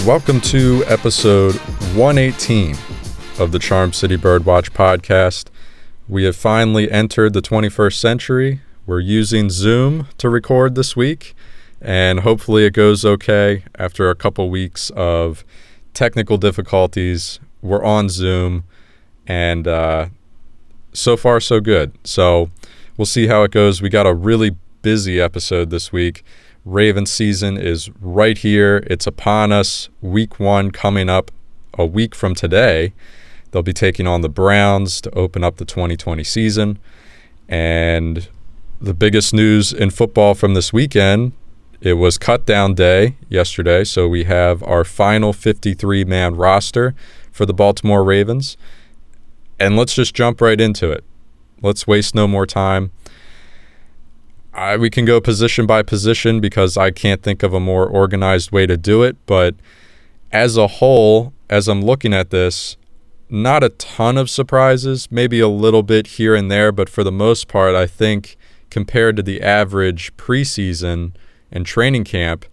Welcome to episode 118 of the Charm City Birdwatch podcast. We have finally entered the 21st century. We're using Zoom to record this week, and hopefully it goes okay after a couple weeks of technical difficulties. We're on Zoom, and so far so good. So we'll see how it goes. We got a really busy episode this week. Ravens season is right here. It's upon us. Week 1 coming up a week from today. They'll be taking on the Browns to open up the 2020 season. And the biggest news in football from this weekend, it was cut down day yesterday. So we have our final 53-man roster for the Baltimore Ravens. And let's just jump right into it. Let's waste no more time. We can go position by position because I can't think of a more organized way to do it. But as a whole, as I'm looking at this, not a ton of surprises, maybe a little bit here and there. But for the most part, I think compared to the average preseason and training camp,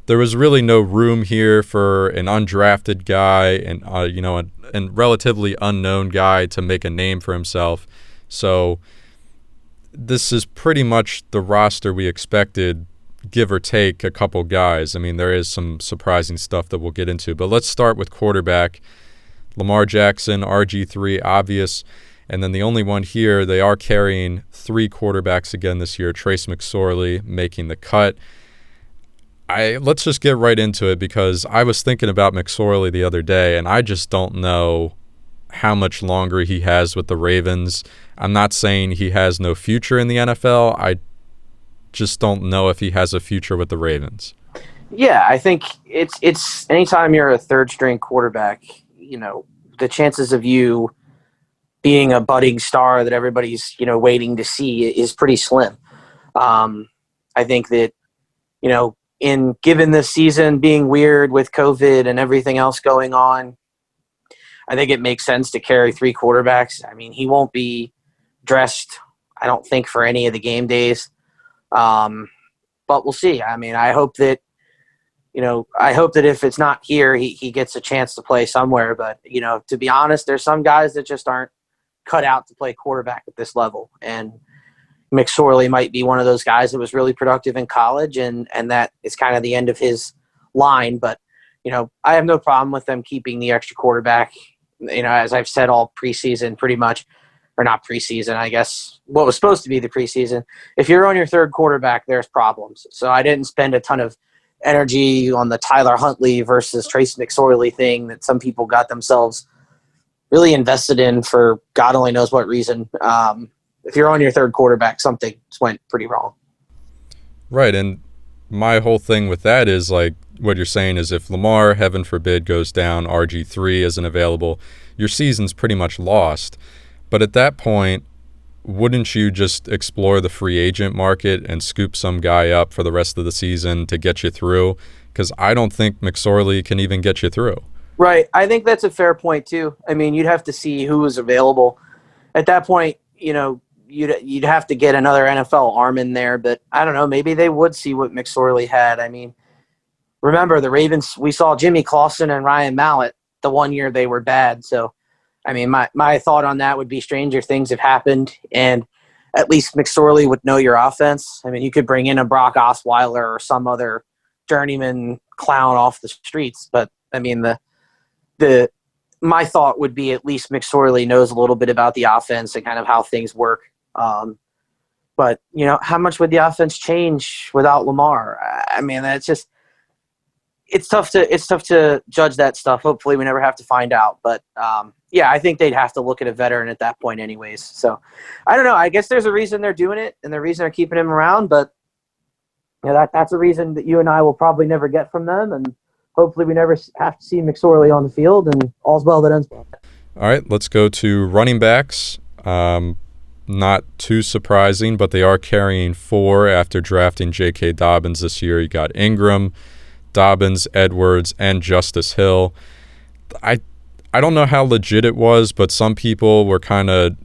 there was really no room here for an undrafted guy and a relatively unknown guy to make a name for himself. So this is pretty much the roster we expected, give or take a couple guys. I mean, there is some surprising stuff that we'll get into. But let's start with quarterback. Lamar Jackson, RG3, obvious. And then the only one here, they are carrying 3 quarterbacks again this year. Trace McSorley making the cut. Let's just get right into it because I was thinking about McSorley the other day, and I just don't know how much longer he has with the Ravens. I'm not saying he has no future in the NFL. I just don't know if he has a future with the Ravens. Yeah, I think it's anytime you're a third string quarterback, the chances of you being a budding star that everybody's, waiting to see is pretty slim. I think that, given this season being weird with COVID and everything else going on, I think it makes sense to carry 3 quarterbacks. I mean, he won't be dressed, I don't think, for any of the game days. But we'll see. I mean, I hope that if it's not here, he gets a chance to play somewhere. But, to be honest, there's some guys that just aren't cut out to play quarterback at this level. And McSorley might be one of those guys that was really productive in college, and that is kind of the end of his line. But, I have no problem with them keeping the extra quarterback. As I've said all preseason pretty much, or not preseason, I guess, what was supposed to be the preseason. If you're on your third quarterback, there's problems. So I didn't spend a ton of energy on the Tyler Huntley versus Trace McSorley thing that some people got themselves really invested in for God only knows what reason. If you're on your third quarterback, something went pretty wrong. Right, and my whole thing with that is like what you're saying is if Lamar, heaven forbid, goes down, RG3 isn't available, your season's pretty much lost. But at that point, wouldn't you just explore the free agent market and scoop some guy up for the rest of the season to get you through? Because I don't think McSorley can even get you through. Right. I think that's a fair point, too. I mean, you'd have to see who was available. At that point, you'd have to get another NFL arm in there. But I don't know, maybe they would see what McSorley had. I mean, remember, the Ravens, we saw Jimmy Clausen and Ryan Mallett the one year they were bad. So, I mean, my thought on that would be stranger things have happened, and at least McSorley would know your offense. I mean, you could bring in a Brock Osweiler or some other journeyman clown off the streets. But, I mean, my thought would be at least McSorley knows a little bit about the offense and kind of how things work. But, how much would the offense change without Lamar? I mean, that's just – it's tough to judge that stuff. Hopefully we never have to find out. But, yeah, I think they'd have to look at a veteran at that point anyways. So, I don't know. I guess there's a reason they're doing it and the reason they're keeping him around. But that's a reason that you and I will probably never get from them. And hopefully we never have to see McSorley on the field, and all's well that ends well. All right, let's go to running backs. Not too surprising, but they are carrying 4 after drafting J.K. Dobbins this year. You got Ingram, Dobbins, Edwards, and Justice Hill. I don't know how legit it was, but some people were kind of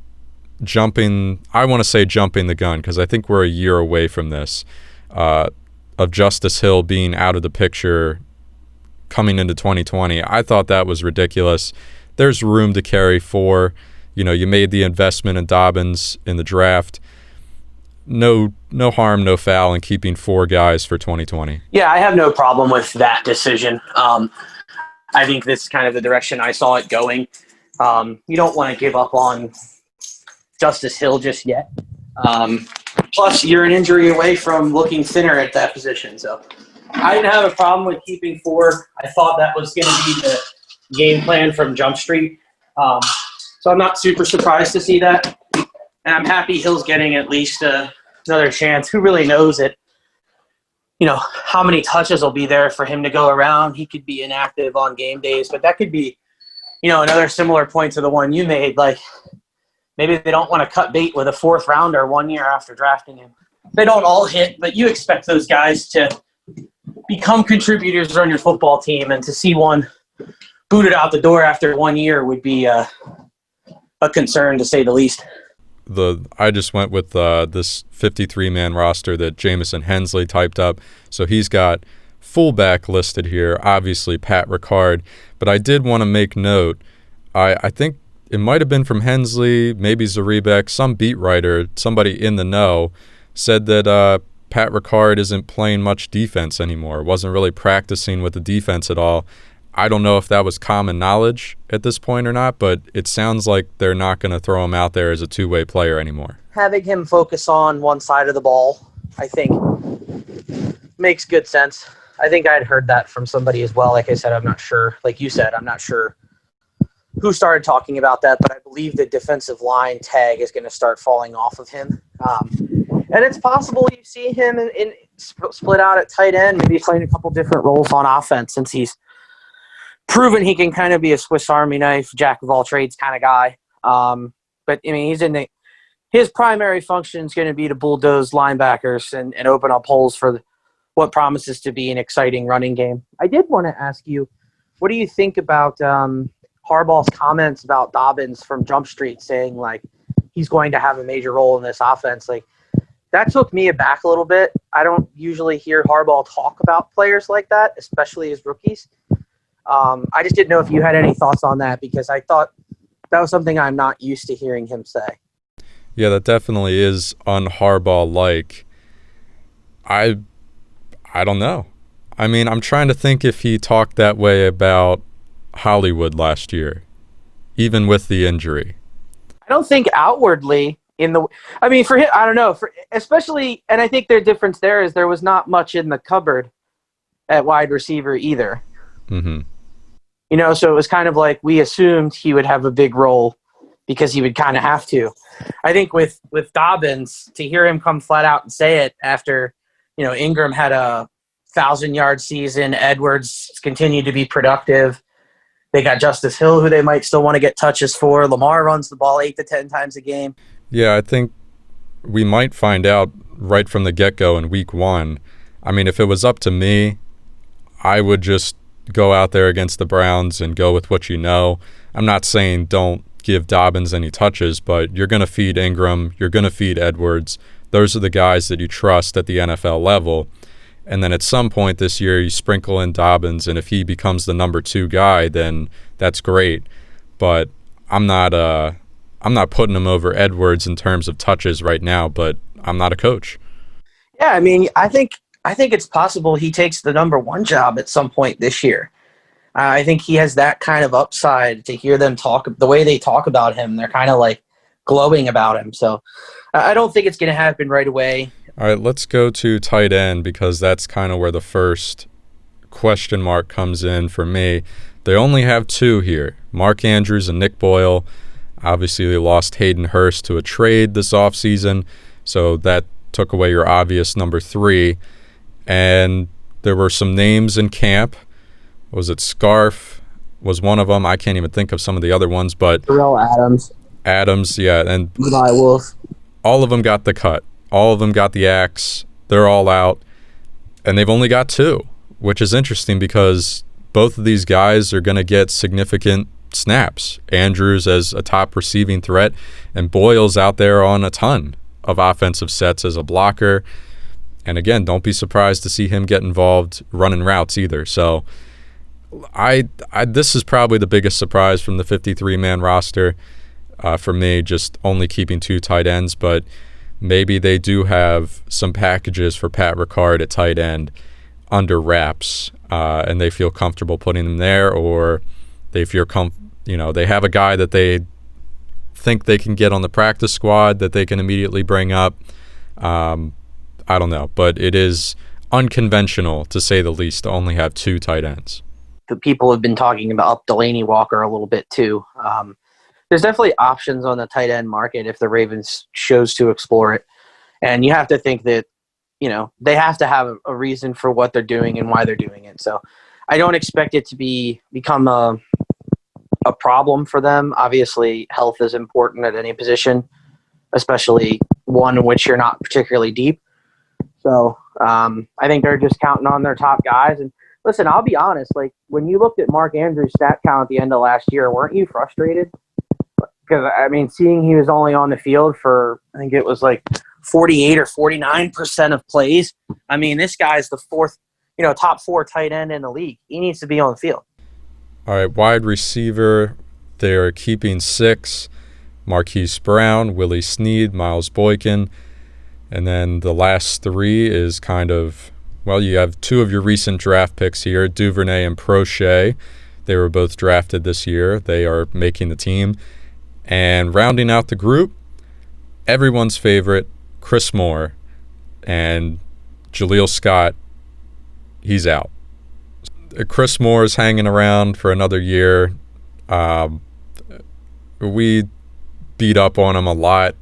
jumping the gun because I think we're a year away from this, of Justice Hill being out of the picture coming into 2020. I thought that was ridiculous. There's room to carry 4. You made the investment in Dobbins in the draft. No harm, no foul in keeping 4 guys for 2020. Yeah, I have no problem with that decision. I think this is kind of the direction I saw it going. You don't want to give up on Justice Hill just yet. Plus, you're an injury away from looking thinner at that position. So I didn't have a problem with keeping 4. I thought that was going to be the game plan from Jump Street. So I'm not super surprised to see that. And I'm happy Hill's getting at least another chance. Who really knows it? How many touches will be there for him to go around. He could be inactive on game days, but that could be, another similar point to the one you made. Like, maybe they don't want to cut bait with a 4th rounder 1 year after drafting him. They don't all hit, but you expect those guys to become contributors on your football team, and to see one booted out the door after 1 year would be a concern, to say the least. I just went with this 53-man roster that Jamison Hensley typed up. So he's got fullback listed here, obviously Pat Ricard. But I did want to make note, I think it might have been from Hensley, maybe Zaribek, some beat writer, somebody in the know, said that Pat Ricard isn't playing much defense anymore, wasn't really practicing with the defense at all. I don't know if that was common knowledge at this point or not, but it sounds like they're not going to throw him out there as a two-way player anymore. Having him focus on one side of the ball, I think, makes good sense. I think I'd heard that from somebody as well. Like I said, I'm not sure. Like you said, I'm not sure who started talking about that, but I believe the defensive line tag is going to start falling off of him. And it's possible you see him in split out at tight end, maybe playing a couple different roles on offense, since he's proven he can kind of be a Swiss Army knife, jack of all trades kind of guy. But I mean, his primary function is going to be to bulldoze linebackers and open up holes for what promises to be an exciting running game. I did want to ask you, what do you think about Harbaugh's comments about Dobbins from Jump Street saying like he's going to have a major role in this offense? Like, that took me aback a little bit. I don't usually hear Harbaugh talk about players like that, especially as rookies. I just didn't know if you had any thoughts on that, because I thought that was something I'm not used to hearing him say. Yeah, that definitely is un-Harbaugh-like. I don't know. I mean, I'm trying to think if he talked that way about Hollywood last year, even with the injury. I don't think outwardly for him, I don't know, especially, and I think their difference there is there was not much in the cupboard at wide receiver either. Mm-hmm. So it was kind of like we assumed he would have a big role because he would kind of have to. I think with Dobbins, to hear him come flat out and say it after, Ingram had a 1,000-yard season, Edwards continued to be productive. They got Justice Hill, who they might still want to get touches for. Lamar runs the ball 8 to 10 times a game. Yeah, I think we might find out right from the get-go in week 1. I mean, if it was up to me, I would just go out there against the Browns and go with what you know. I'm not saying don't give Dobbins any touches, but you're going to feed Ingram, you're going to feed Edwards. Those are the guys that you trust at the NFL level. And then at some point this year, you sprinkle in Dobbins, and if he becomes the number 2 guy, then that's great. But I'm not putting him over Edwards in terms of touches right now, but I'm not a coach. Yeah, I mean, I think it's possible he takes the number 1 job at some point this year. I think he has that kind of upside. To hear them talk, the way they talk about him, they're kind of like glowing about him. So I don't think it's going to happen right away. All right, let's go to tight end, because that's kind of where the first question mark comes in for me. They only have 2 here, Mark Andrews and Nick Boyle. Obviously, they lost Hayden Hurst to a trade this offseason, so that took away your obvious number 3. And there were some names in camp. Was it Scarf was one of them? I can't even think of some of the other ones, but Terrell Adams, yeah, and Eli Wolf. All of them got the cut. All of them got the axe. They're all out, and they've only got 2, which is interesting because both of these guys are going to get significant snaps. Andrews as a top receiving threat, and Boyle's out there on a ton of offensive sets as a blocker. And again, don't be surprised to see him get involved running routes either. So I this is probably the biggest surprise from the 53-man roster for me, just only keeping 2 tight ends, but maybe they do have some packages for Pat Ricard at tight end under wraps, and they feel comfortable putting him there, or they feel they have a guy that they think they can get on the practice squad that they can immediately bring up. I don't know, but it is unconventional, to say the least, to only have 2 tight ends. The people have been talking about Delaney Walker a little bit too. There's definitely options on the tight end market if the Ravens chose to explore it. And you have to think that, they have to have a reason for what they're doing and why they're doing it. So I don't expect it to become a problem for them. Obviously, health is important at any position, especially one in which you're not particularly deep. So I think they're just counting on their top guys. And listen, I'll be honest, like when you looked at Mark Andrews' stat count at the end of last year, weren't you frustrated? Because, seeing he was only on the field for, I think it was like 48 or 49% of plays. This guy's the top 4 tight end in the league. He needs to be on the field. All right, wide receiver, they're keeping 6. Marquise Brown, Willie Snead, Miles Boykin. And then the last 3 is kind of, you have 2 of your recent draft picks here, Duvernay and Prochet. They were both drafted this year. They are making the team. And rounding out the group, everyone's favorite, Chris Moore. And Jaleel Scott, he's out. Chris Moore is hanging around for another year. We beat up on him a lot.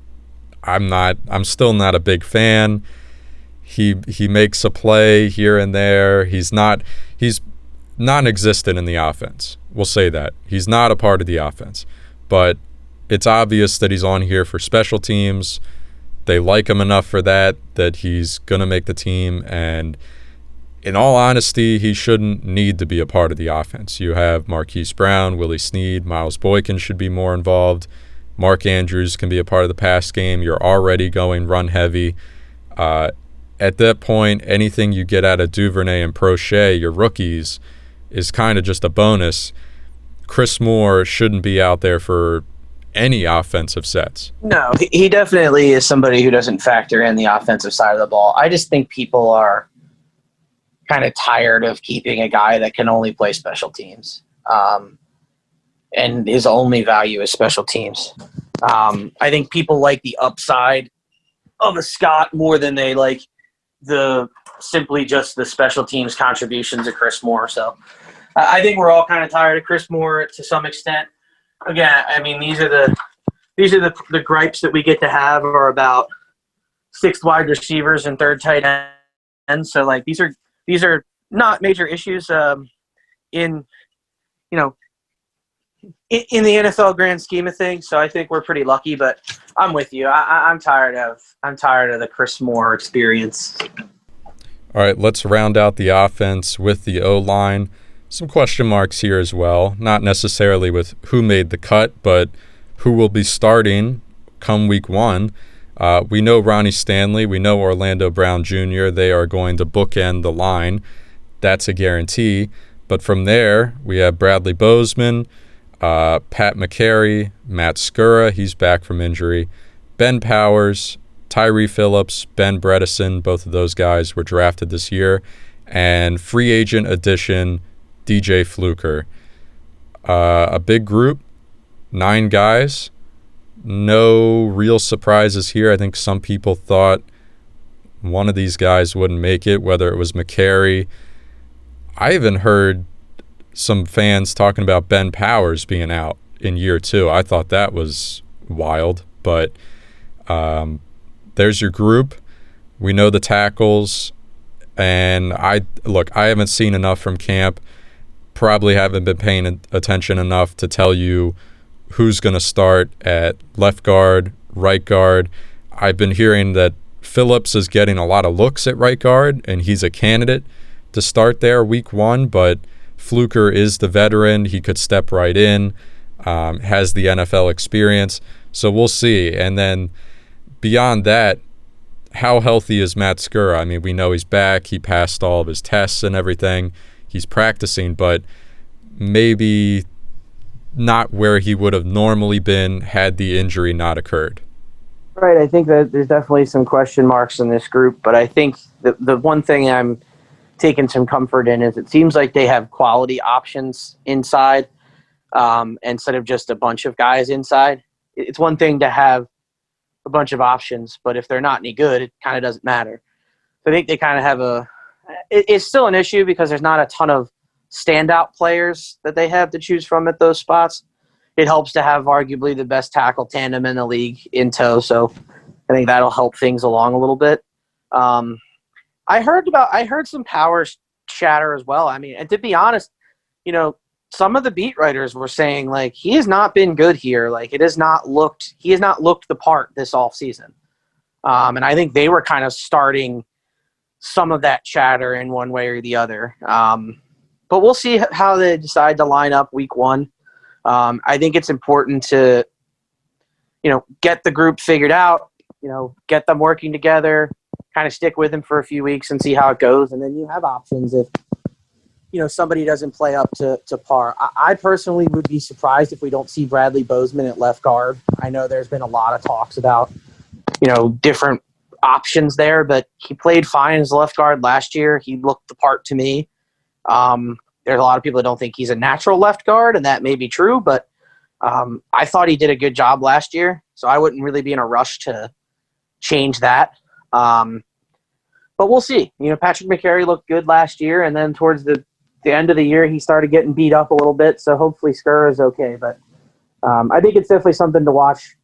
I'm still not a big fan. He makes a play here and there. He's non-existent in the offense. We'll say that. He's not a part of the offense. But it's obvious that he's on here for special teams. They like him enough for that he's going to make the team. And in all honesty, he shouldn't need to be a part of the offense. You have Marquise Brown, Willie Snead, Miles Boykin should be more involved. Mark Andrews can be a part of the pass game. You're already going run heavy. At that point, anything you get out of Duvernay and Prochet, your rookies, is kind of just a bonus. Chris Moore shouldn't be out there for any offensive sets. No, he definitely is somebody who doesn't factor in the offensive side of the ball. I just think people are kind of tired of keeping a guy that can only play special teams. And his only value is special teams. I think people like the upside of a Scott more than they like simply just the special teams contributions of Chris Moore. So I think we're all kind of tired of Chris Moore to some extent. Again, these are the gripes that we get to have are about 6th wide receivers and 3rd tight ends. So like these are not major issues in the NFL grand scheme of things. So I think we're pretty lucky, but I'm with you. I'm tired of the Chris Moore experience. All right, let's round out the offense with the O-line. Some question marks here as well, not necessarily with who made the cut, but who will be starting come week 1. We know Ronnie Stanley. We know Orlando Brown Jr. They are going to bookend the line. That's a guarantee. But from there, we have Bradley Bozeman, Pat McCary, Matt Skura, he's back from injury, Ben Powers, Tyree Phillips, Ben Bredesen, both of those guys were drafted this year, and free agent addition DJ Fluker. A big group, 9 guys. No real surprises here. I think some people thought one of these guys wouldn't make it, whether it was McCary. I even heard some fans talking about Ben Powers being out in year 2. I thought that was wild, but there's your group. We know the tackles, and I haven't seen enough from camp. Probably haven't been paying attention enough to tell you who's going to start at left guard, right guard. I've been hearing that Phillips is getting a lot of looks at right guard, and he's a candidate to start there week 1, but Fluker is the veteran. He could step right in, has the NFL experience. So we'll see. And then beyond that, how healthy is Matt Skura? We know he's back. He passed all of his tests and everything. He's practicing, but maybe not where he would have normally been had the injury not occurred. Right. I think that there's definitely some question marks in this group, but I think the one thing I'm taking some comfort in is it seems like they have quality options inside, instead of just a bunch of guys inside. It's one thing to have a bunch of options, but if they're not any good, it kind of doesn't matter. So I think they kind of have it's still an issue because there's not a ton of standout players that they have to choose from at those spots. It helps to have arguably the best tackle tandem in the league in tow, so I think that'll help things along a little bit. I heard some power chatter as well. I mean, and to be honest, some of the beat writers were saying like he has not been good here. Like he has not looked the part this offseason. And I think they were kind of starting some of that chatter in one way or the other. But we'll see how they decide to line up week one. I think it's important to, get the group figured out, get them working together, kind of stick with them for a few weeks and see how it goes. And then you have options if, somebody doesn't play up to par. I personally would be surprised if we don't see Bradley Bozeman at left guard. I know there's been a lot of talks about, different options there, but he played fine as left guard last year. He looked the part to me. There's a lot of people that don't think he's a natural left guard, and that may be true, but I thought he did a good job last year, so I wouldn't really be in a rush to change that. But we'll see. Patrick McCary looked good last year, and then towards the end of the year, he started getting beat up a little bit, so hopefully Skura is okay. But I think it's definitely something to watch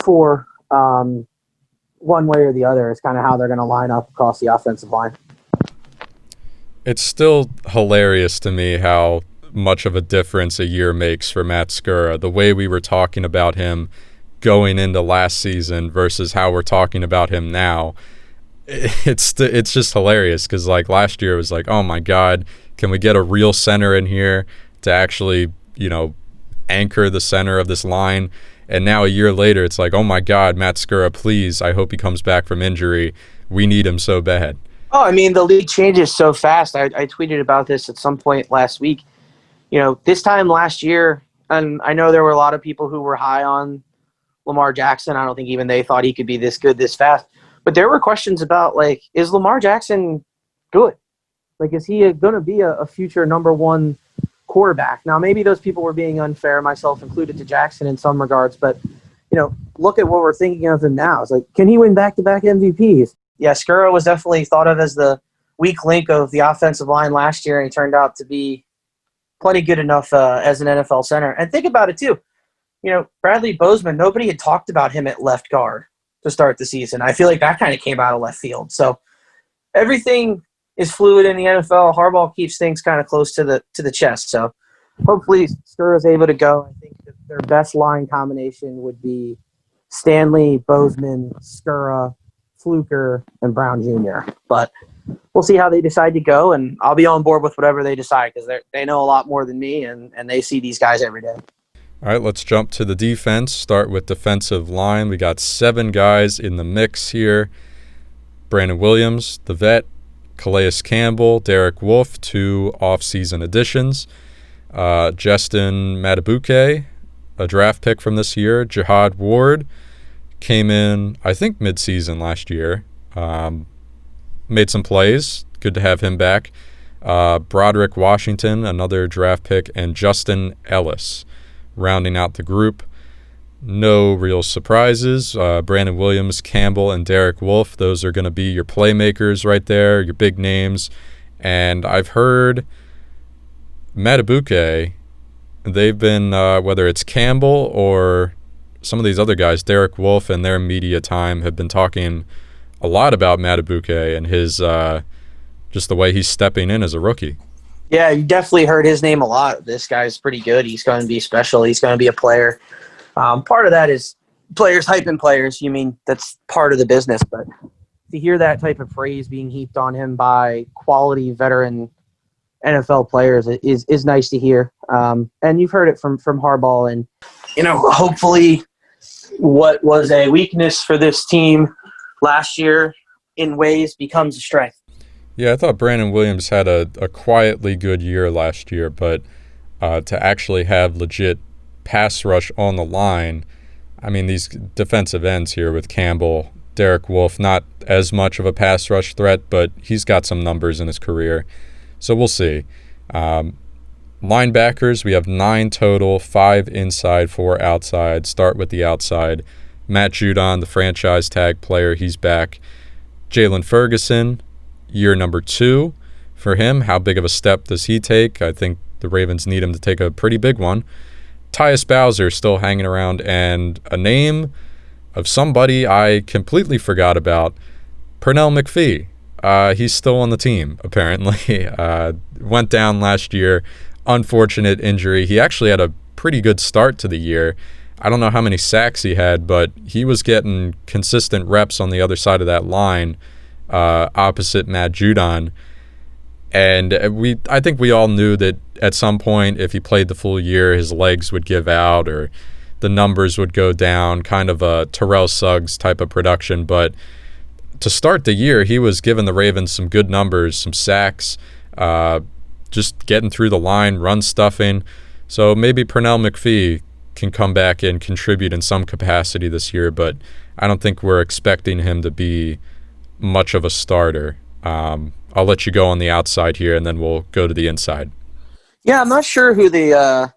for one way or the other is kind of how they're going to line up across the offensive line. It's still hilarious to me how much of a difference a year makes for Matt Skura. The way we were talking about him going into last season versus how we're talking about him now, it's just hilarious because like last year it was like, oh my God, can we get a real center in here to actually, anchor the center of this line? And now a year later, it's like, oh my God, Matt Skura, please, I hope he comes back from injury. We need him so bad. Oh, I mean, the league changes so fast. I tweeted about this at some point last week. This time last year, and I know there were a lot of people who were high on Lamar Jackson. I don't think even they thought he could be this good this fast. But there were questions about, like, is Lamar Jackson good? Like, is he going to be a future number one quarterback? Now, maybe those people were being unfair, myself included, to Jackson in some regards. But, look at what we're thinking of him now. It's like, can he win back-to-back MVPs? Yeah, Skura was definitely thought of as the weak link of the offensive line last year, and he turned out to be plenty good enough as an NFL center. And think about it, too. Bradley Bozeman, nobody had talked about him at left guard to start the season. I feel like that kind of came out of left field. So everything is fluid in the NFL. Harbaugh keeps things kind of close to the chest. So hopefully Skura is able to go. I think that their best line combination would be Stanley, Bozeman, Skura, Fluker, and Brown Jr. But we'll see how they decide to go, and I'll be on board with whatever they decide because they know a lot more than me, and they see these guys every day. All right, let's jump to the defense. Start with defensive line. We got 7 guys in the mix here. Brandon Williams, the vet, Calais Campbell, Derek Wolfe, 2 off-season additions. Justin Matabuke, a draft pick from this year. Jihad Ward came in, I think, mid-season last year. Made some plays. Good to have him back. Broderick Washington, another draft pick, and Justin Ellis rounding out the group. No real surprises. Brandon Williams, Campbell, and Derek Wolfe, those are going to be your playmakers right there, your big names. And I've heard Matabuke, they've been, whether it's Campbell or some of these other guys, Derek Wolfe and their media time, have been talking a lot about Matabuke and his just the way he's stepping in as a rookie. Yeah, you definitely heard his name a lot. This guy's pretty good. He's going to be special. He's going to be a player. Part of that is players hyping players. That's part of the business. But to hear that type of praise being heaped on him by quality veteran NFL players is nice to hear. And you've heard it from Harbaugh. And, hopefully what was a weakness for this team last year in ways becomes a strength. Yeah, I thought Brandon Williams had a quietly good year last year, but to actually have legit pass rush on the line. I mean, these defensive ends here with Campbell, Derek Wolfe, not as much of a pass rush threat, but he's got some numbers in his career. So we'll see. Linebackers, we have 9 total, 5 inside, 4 outside. Start with the outside. Matt Judon, the franchise tag player, he's back. Jalen Ferguson, year number 2 for him. How big of a step does he take? I think the Ravens need him to take a pretty big one. Tyus Bowser still hanging around, and a name of somebody I completely forgot about, Pernell McPhee. He's still on the team, apparently. Went down last year. Unfortunate injury. He actually had a pretty good start to the year. I don't know how many sacks he had, but he was getting consistent reps on the other side of that line, opposite Matt Judon. And I think we all knew that at some point, if he played the full year, his legs would give out or the numbers would go down, kind of a Terrell Suggs type of production. But to start the year, he was giving the Ravens some good numbers, some sacks, just getting through the line, run stuffing. So maybe Pernell McPhee can come back and contribute in some capacity this year, but I don't think we're expecting him to be much of a starter. I'll let you go on the outside here, and then we'll go to the inside. Yeah, I'm not sure who the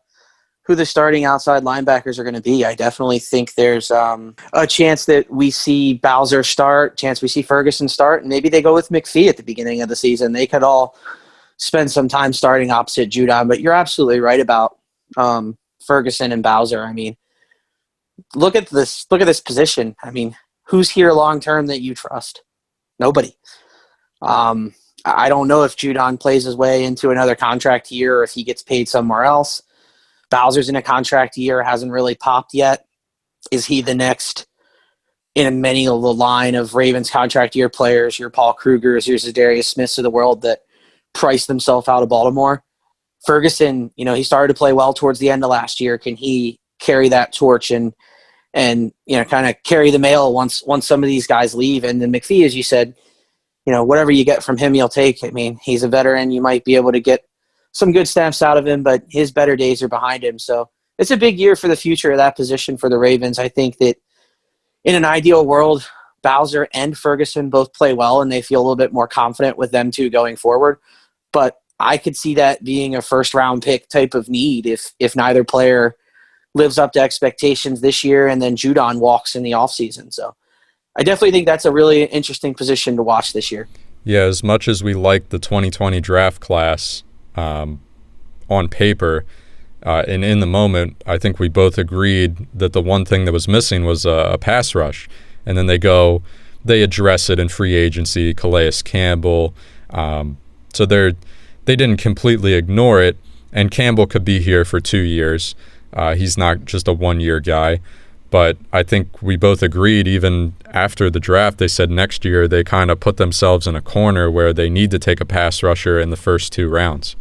starting outside linebackers are going to be. I definitely think there's a chance that we see Bowser start, chance we see Ferguson start, and maybe they go with McPhee at the beginning of the season. They could all spend some time starting opposite Judon, but you're absolutely right about Ferguson and Bowser. I mean, look at this position. I mean, who's here long term that you trust? Nobody. I don't know if Judon plays his way into another contract year or if he gets paid somewhere else. Bowser's in a contract year, hasn't really popped yet. Is he the next in many of the line of Ravens contract year players, your Paul Krugers, your Zadarius Smiths of the world that priced themselves out of Baltimore? Ferguson, he started to play well towards the end of last year. Can he carry that torch and kind of carry the mail once some of these guys leave? And then McPhee, as you said, whatever you get from him, you'll take. I mean, he's a veteran. You might be able to get some good snaps out of him, but his better days are behind him. So it's a big year for the future of that position for the Ravens. I think that in an ideal world, Bowser and Ferguson both play well, and they feel a little bit more confident with them two going forward. But I could see that being a first-round pick type of need if neither player lives up to expectations this year and then Judon walks in the offseason. So I definitely think that's a really interesting position to watch this year. Yeah, as much as we like the 2020 draft class on paper and in the moment, I think we both agreed that the one thing that was missing was a pass rush. And then they address it in free agency, Calais Campbell. So they didn't completely ignore it, and Campbell could be here for 2 years. He's not just a one-year guy. But I think we both agreed, even after the draft, they said next year they kind of put themselves in a corner where they need to take a pass rusher in the first 2 rounds.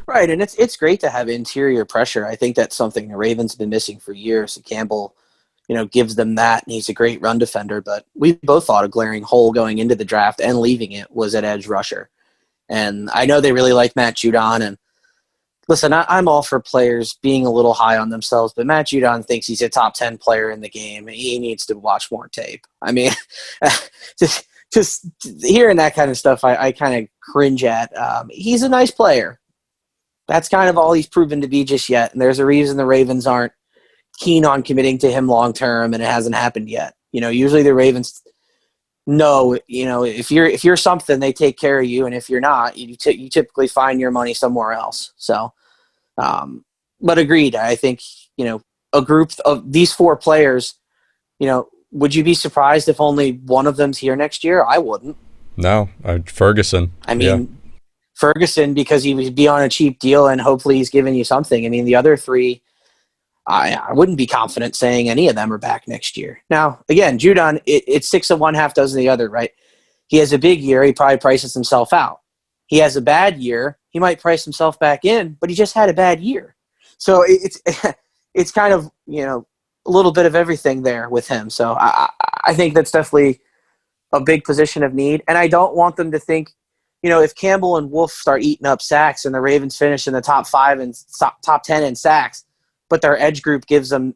Right, and it's great to have interior pressure. I think that's something the Ravens have been missing for years. Campbell, gives them that, and he's a great run defender. But we both thought a glaring hole going into the draft and leaving it was at edge rusher. And I know they really like Matt Judon, and listen, I'm all for players being a little high on themselves, but Matt Judon thinks he's a top 10 player in the game. He needs to watch more tape. I mean, just hearing that kind of stuff, I kind of cringe at. He's a nice player. That's kind of all he's proven to be just yet, and there's a reason the Ravens aren't keen on committing to him long term, and it hasn't happened yet. Usually the Ravens know, if you're something, they take care of you, and if you're not, you typically find your money somewhere else. So. But agreed. I think, a group of these 4 players, would you be surprised if only one of them's here next year? I wouldn't. No, Ferguson. I mean, Ferguson, because he would be on a cheap deal and hopefully he's giving you something. I mean, the other 3, I wouldn't be confident saying any of them are back next year. Now, again, Judon, it's 6 of one, half dozen of the other, right? He has a big year. He probably prices himself out. He has a bad year. He might price himself back in, but he just had a bad year. So it's kind of, a little bit of everything there with him. So I think that's definitely a big position of need. And I don't want them to think if Campbell and Wolf start eating up sacks and the Ravens finish in the top 5 and top 10 in sacks, but their edge group gives them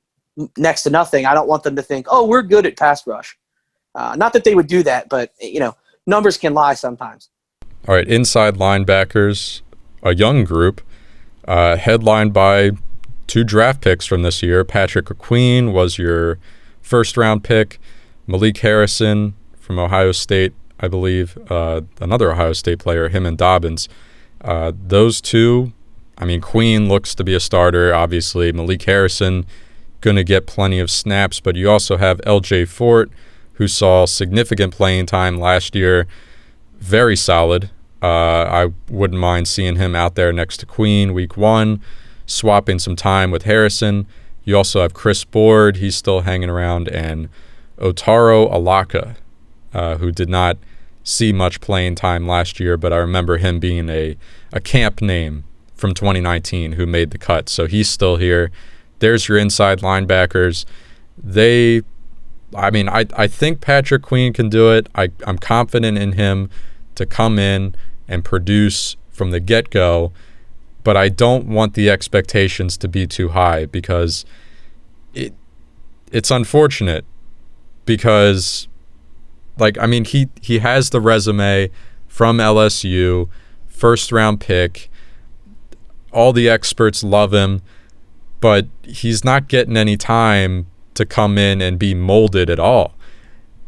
next to nothing, I don't want them to think, oh, we're good at pass rush. Not that they would do that, but, numbers can lie sometimes. All right, inside linebackers, a young group, headlined by 2 draft picks from this year. Patrick Queen was your first-round pick. Malik Harrison from Ohio State, I believe, another Ohio State player, him and Dobbins. Those two, Queen looks to be a starter, obviously. Malik Harrison going to get plenty of snaps, but you also have L.J. Fort, who saw significant playing time last year. Very solid. I wouldn't mind seeing him out there next to Queen week 1, swapping some time with Harrison. You also have Chris Board. He's still hanging around. And Otaro Alaka, who did not see much playing time last year, but I remember him being a camp name from 2019 who made the cut. So he's still here. There's your inside linebackers. I think Patrick Queen can do it. I'm confident in him to come in and produce from the get-go, but I don't want the expectations to be too high because it's unfortunate because, he has the resume from LSU, first-round pick. All the experts love him, but he's not getting any time to come in and be molded at all.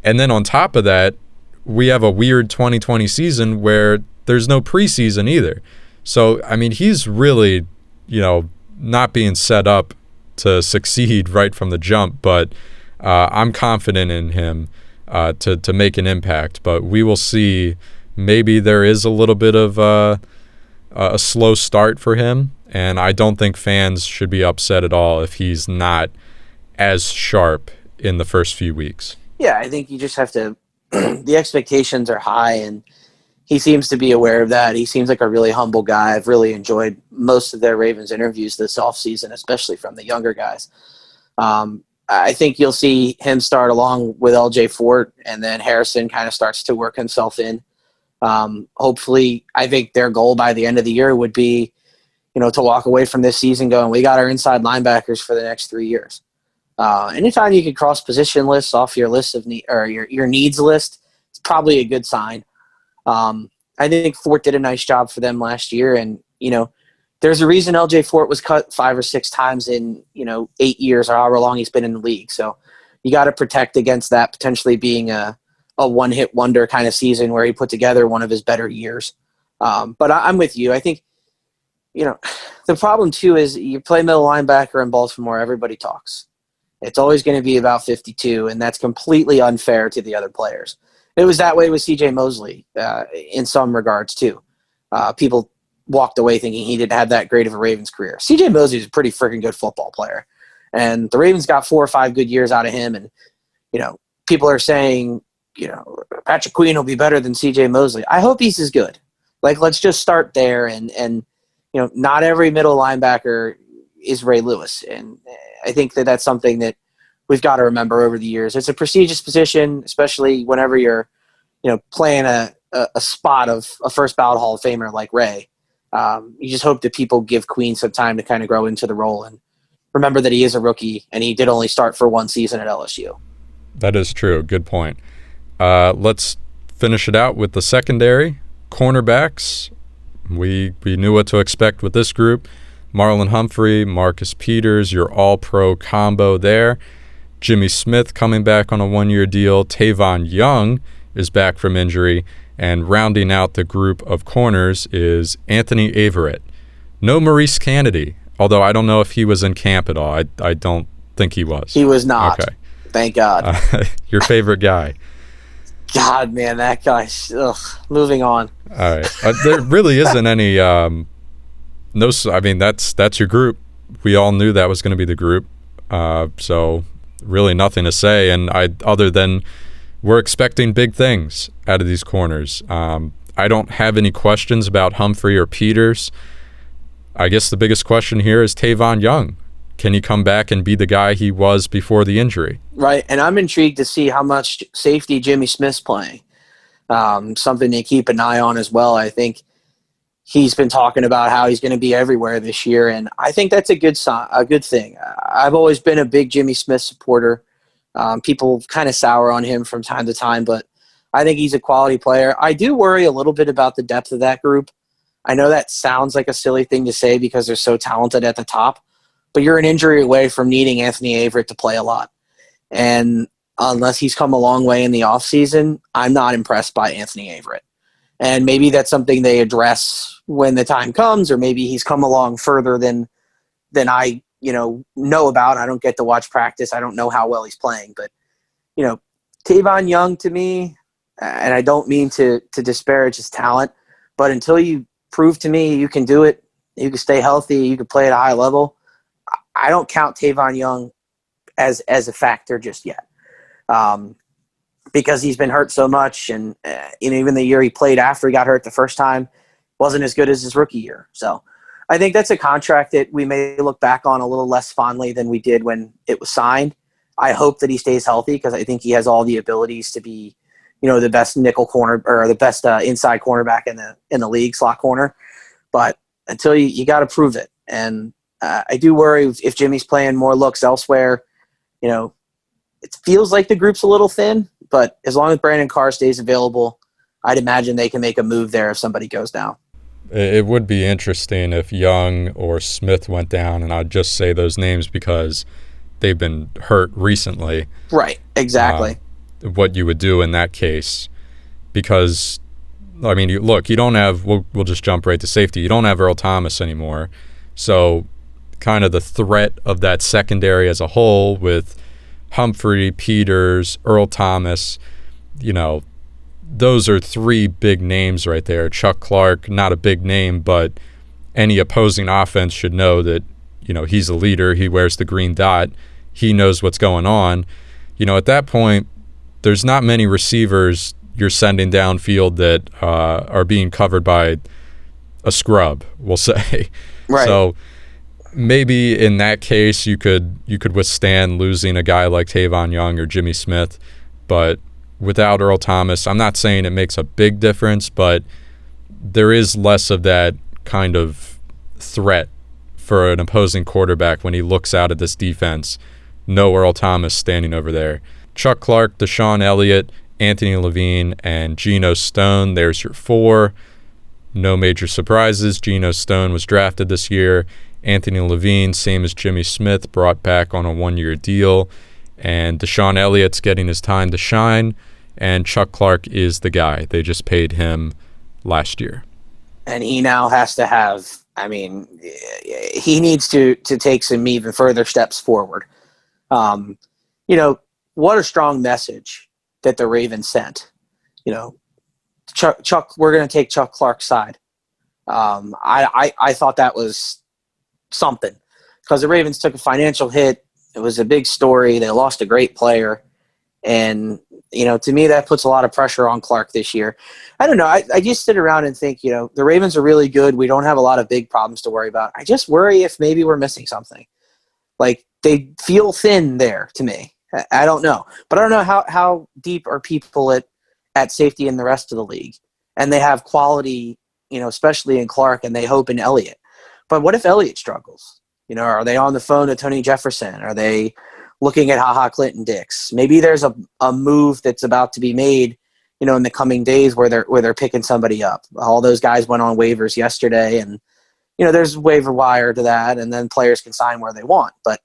And then on top of that, we have a weird 2020 season where there's no preseason either. So, he's really, not being set up to succeed right from the jump, but I'm confident in him to make an impact. But we will see. Maybe there is a little bit of a slow start for him, and I don't think fans should be upset at all if he's not as sharp in the first few weeks. Yeah, I think you just have to – the expectations are high, and he seems to be aware of that. He seems like a really humble guy. I've really enjoyed most of their Ravens interviews this offseason, especially from the younger guys. I think you'll see him start along with L.J. Fort, and then Harrison kind of starts to work himself in. Hopefully, I think their goal by the end of the year would be, to walk away from this season going, we got our inside linebackers for the next 3 years. Anytime you can cross position lists off your list of your needs list, it's probably a good sign. I think Fort did a nice job for them last year, and there's a reason L.J. Fort was cut 5 or 6 times in 8 years or however long he's been in the league. So you got to protect against that potentially being a one-hit wonder kind of season where he put together one of his better years. But I'm with you. I think the problem too is you play middle linebacker in Baltimore, everybody talks. It's always going to be about 52, and that's completely unfair to the other players. It was that way with C.J. Mosley in some regards, too. People walked away thinking he didn't have that great of a Ravens career. C.J. Mosley is a pretty freaking good football player, and the Ravens got 4 or 5 good years out of him, and, people are saying, Patrick Queen will be better than C.J. Mosley. I hope he's as good. Let's just start there, and not every middle linebacker is Ray Lewis, and I think that's something that we've got to remember over the years. It's a prestigious position, especially whenever you're, playing a spot of a first ballot Hall of Famer like Ray. You just hope that people give Queen some time to kind of grow into the role and remember that he is a rookie and he did only start for 1 season at LSU. That is true. Good point. Let's finish it out with the secondary. Cornerbacks. We knew what to expect with this group. Marlon Humphrey, Marcus Peters, your all-pro combo there. Jimmy Smith coming back on a 1-year deal. Tavon Young is back from injury. And rounding out the group of corners is Anthony Averett. No Maurice Kennedy, although I don't know if he was in camp at all. I don't think he was. He was not. Okay. Thank God. Your favorite guy. God, man, that guy. Moving on. All right. There really isn't any that's your group. We all knew that was going to be the group. So really nothing to say. And other than we're expecting big things out of these corners. I don't have any questions about Humphrey or Peters. I guess the biggest question here is Tavon Young. Can he come back and be the guy he was before the injury? Right, and I'm intrigued to see how much safety Jimmy Smith's playing. something to keep an eye on as well. I think he's been talking about how he's going to be everywhere this year, and I think that's a good sign, a good thing. I've always been a big Jimmy Smith supporter. People kind of sour on him from time to time, but I think he's a quality player. I do worry a little bit about the depth of that group. I know that sounds like a silly thing to say because they're so talented at the top, but you're an injury away from needing Anthony Averett to play a lot. And unless he's come a long way in the offseason, I'm not impressed by Anthony Averett. And maybe that's something they address when the time comes, or maybe he's come along further than I know about. I don't get to watch practice. I don't know how well he's playing. But, Tavon Young to me, and I don't mean to disparage his talent, but until you prove to me you can do it, you can stay healthy, you can play at a high level, I don't count Tavon Young as a factor just yet. Because he's been hurt so much, and even the year he played after he got hurt the first time wasn't as good as his rookie year. So I think that's a contract that we may look back on a little less fondly than we did when it was signed. I hope that he stays healthy because I think he has all the abilities to be, the best nickel corner or the best inside cornerback in the league, slot corner. But until you got to prove it. And I do worry if Jimmy's playing more looks elsewhere. It feels like the group's a little thin, but as long as Brandon Carr stays available, I'd imagine they can make a move there if somebody goes down. It would be interesting if Young or Smith went down, and I'd just say those names because they've been hurt recently. Right, exactly. What you would do in that case, because, you don't have, we'll just jump right to safety. You don't have Earl Thomas anymore. So kind of the threat of that secondary as a whole with Humphrey, Peters, Earl Thomas, those are three big names right there. Chuck Clark, not a big name, but any opposing offense should know that, he's a leader. He wears the green dot. He knows what's going on. At that point, there's not many receivers you're sending downfield that are being covered by a scrub, we'll say. Right. So maybe in that case you could withstand losing a guy like Tavon Young or Jimmy Smith, but without Earl Thomas, I'm not saying it makes a big difference, but there is less of that kind of threat for an opposing quarterback when he looks out at this defense. No Earl Thomas standing over there. Chuck Clark, Deshaun Elliott, Anthony Levine, and Geno Stone. There's your four. No major surprises. Geno Stone was drafted this year. Anthony Levine, same as Jimmy Smith, brought back on a one-year deal. And Deshaun Elliott's getting his time to shine. And Chuck Clark is the guy. They just paid him last year. And he now has to have, he needs to take some even further steps forward. What a strong message that the Ravens sent. Chuck, we're going to take Chuck Clark's side. I thought that was something because the Ravens took a financial hit. It was a big story. They lost a great player. And, to me, that puts a lot of pressure on Clark this year. I don't know. I just sit around and think, the Ravens are really good. We don't have a lot of big problems to worry about. I just worry if maybe we're missing something. Like, they feel thin there to me. I don't know. But I don't know how deep are people at safety in the rest of the league. And they have quality, especially in Clark, and they hope in Elliott. But what if Elliott struggles? Are they on the phone to Tony Jefferson? Are they looking at HaHa Clinton Dix? Maybe there's a move that's about to be made, in the coming days where they're picking somebody up. All those guys went on waivers yesterday, and there's a waiver wire to that, and then players can sign where they want. But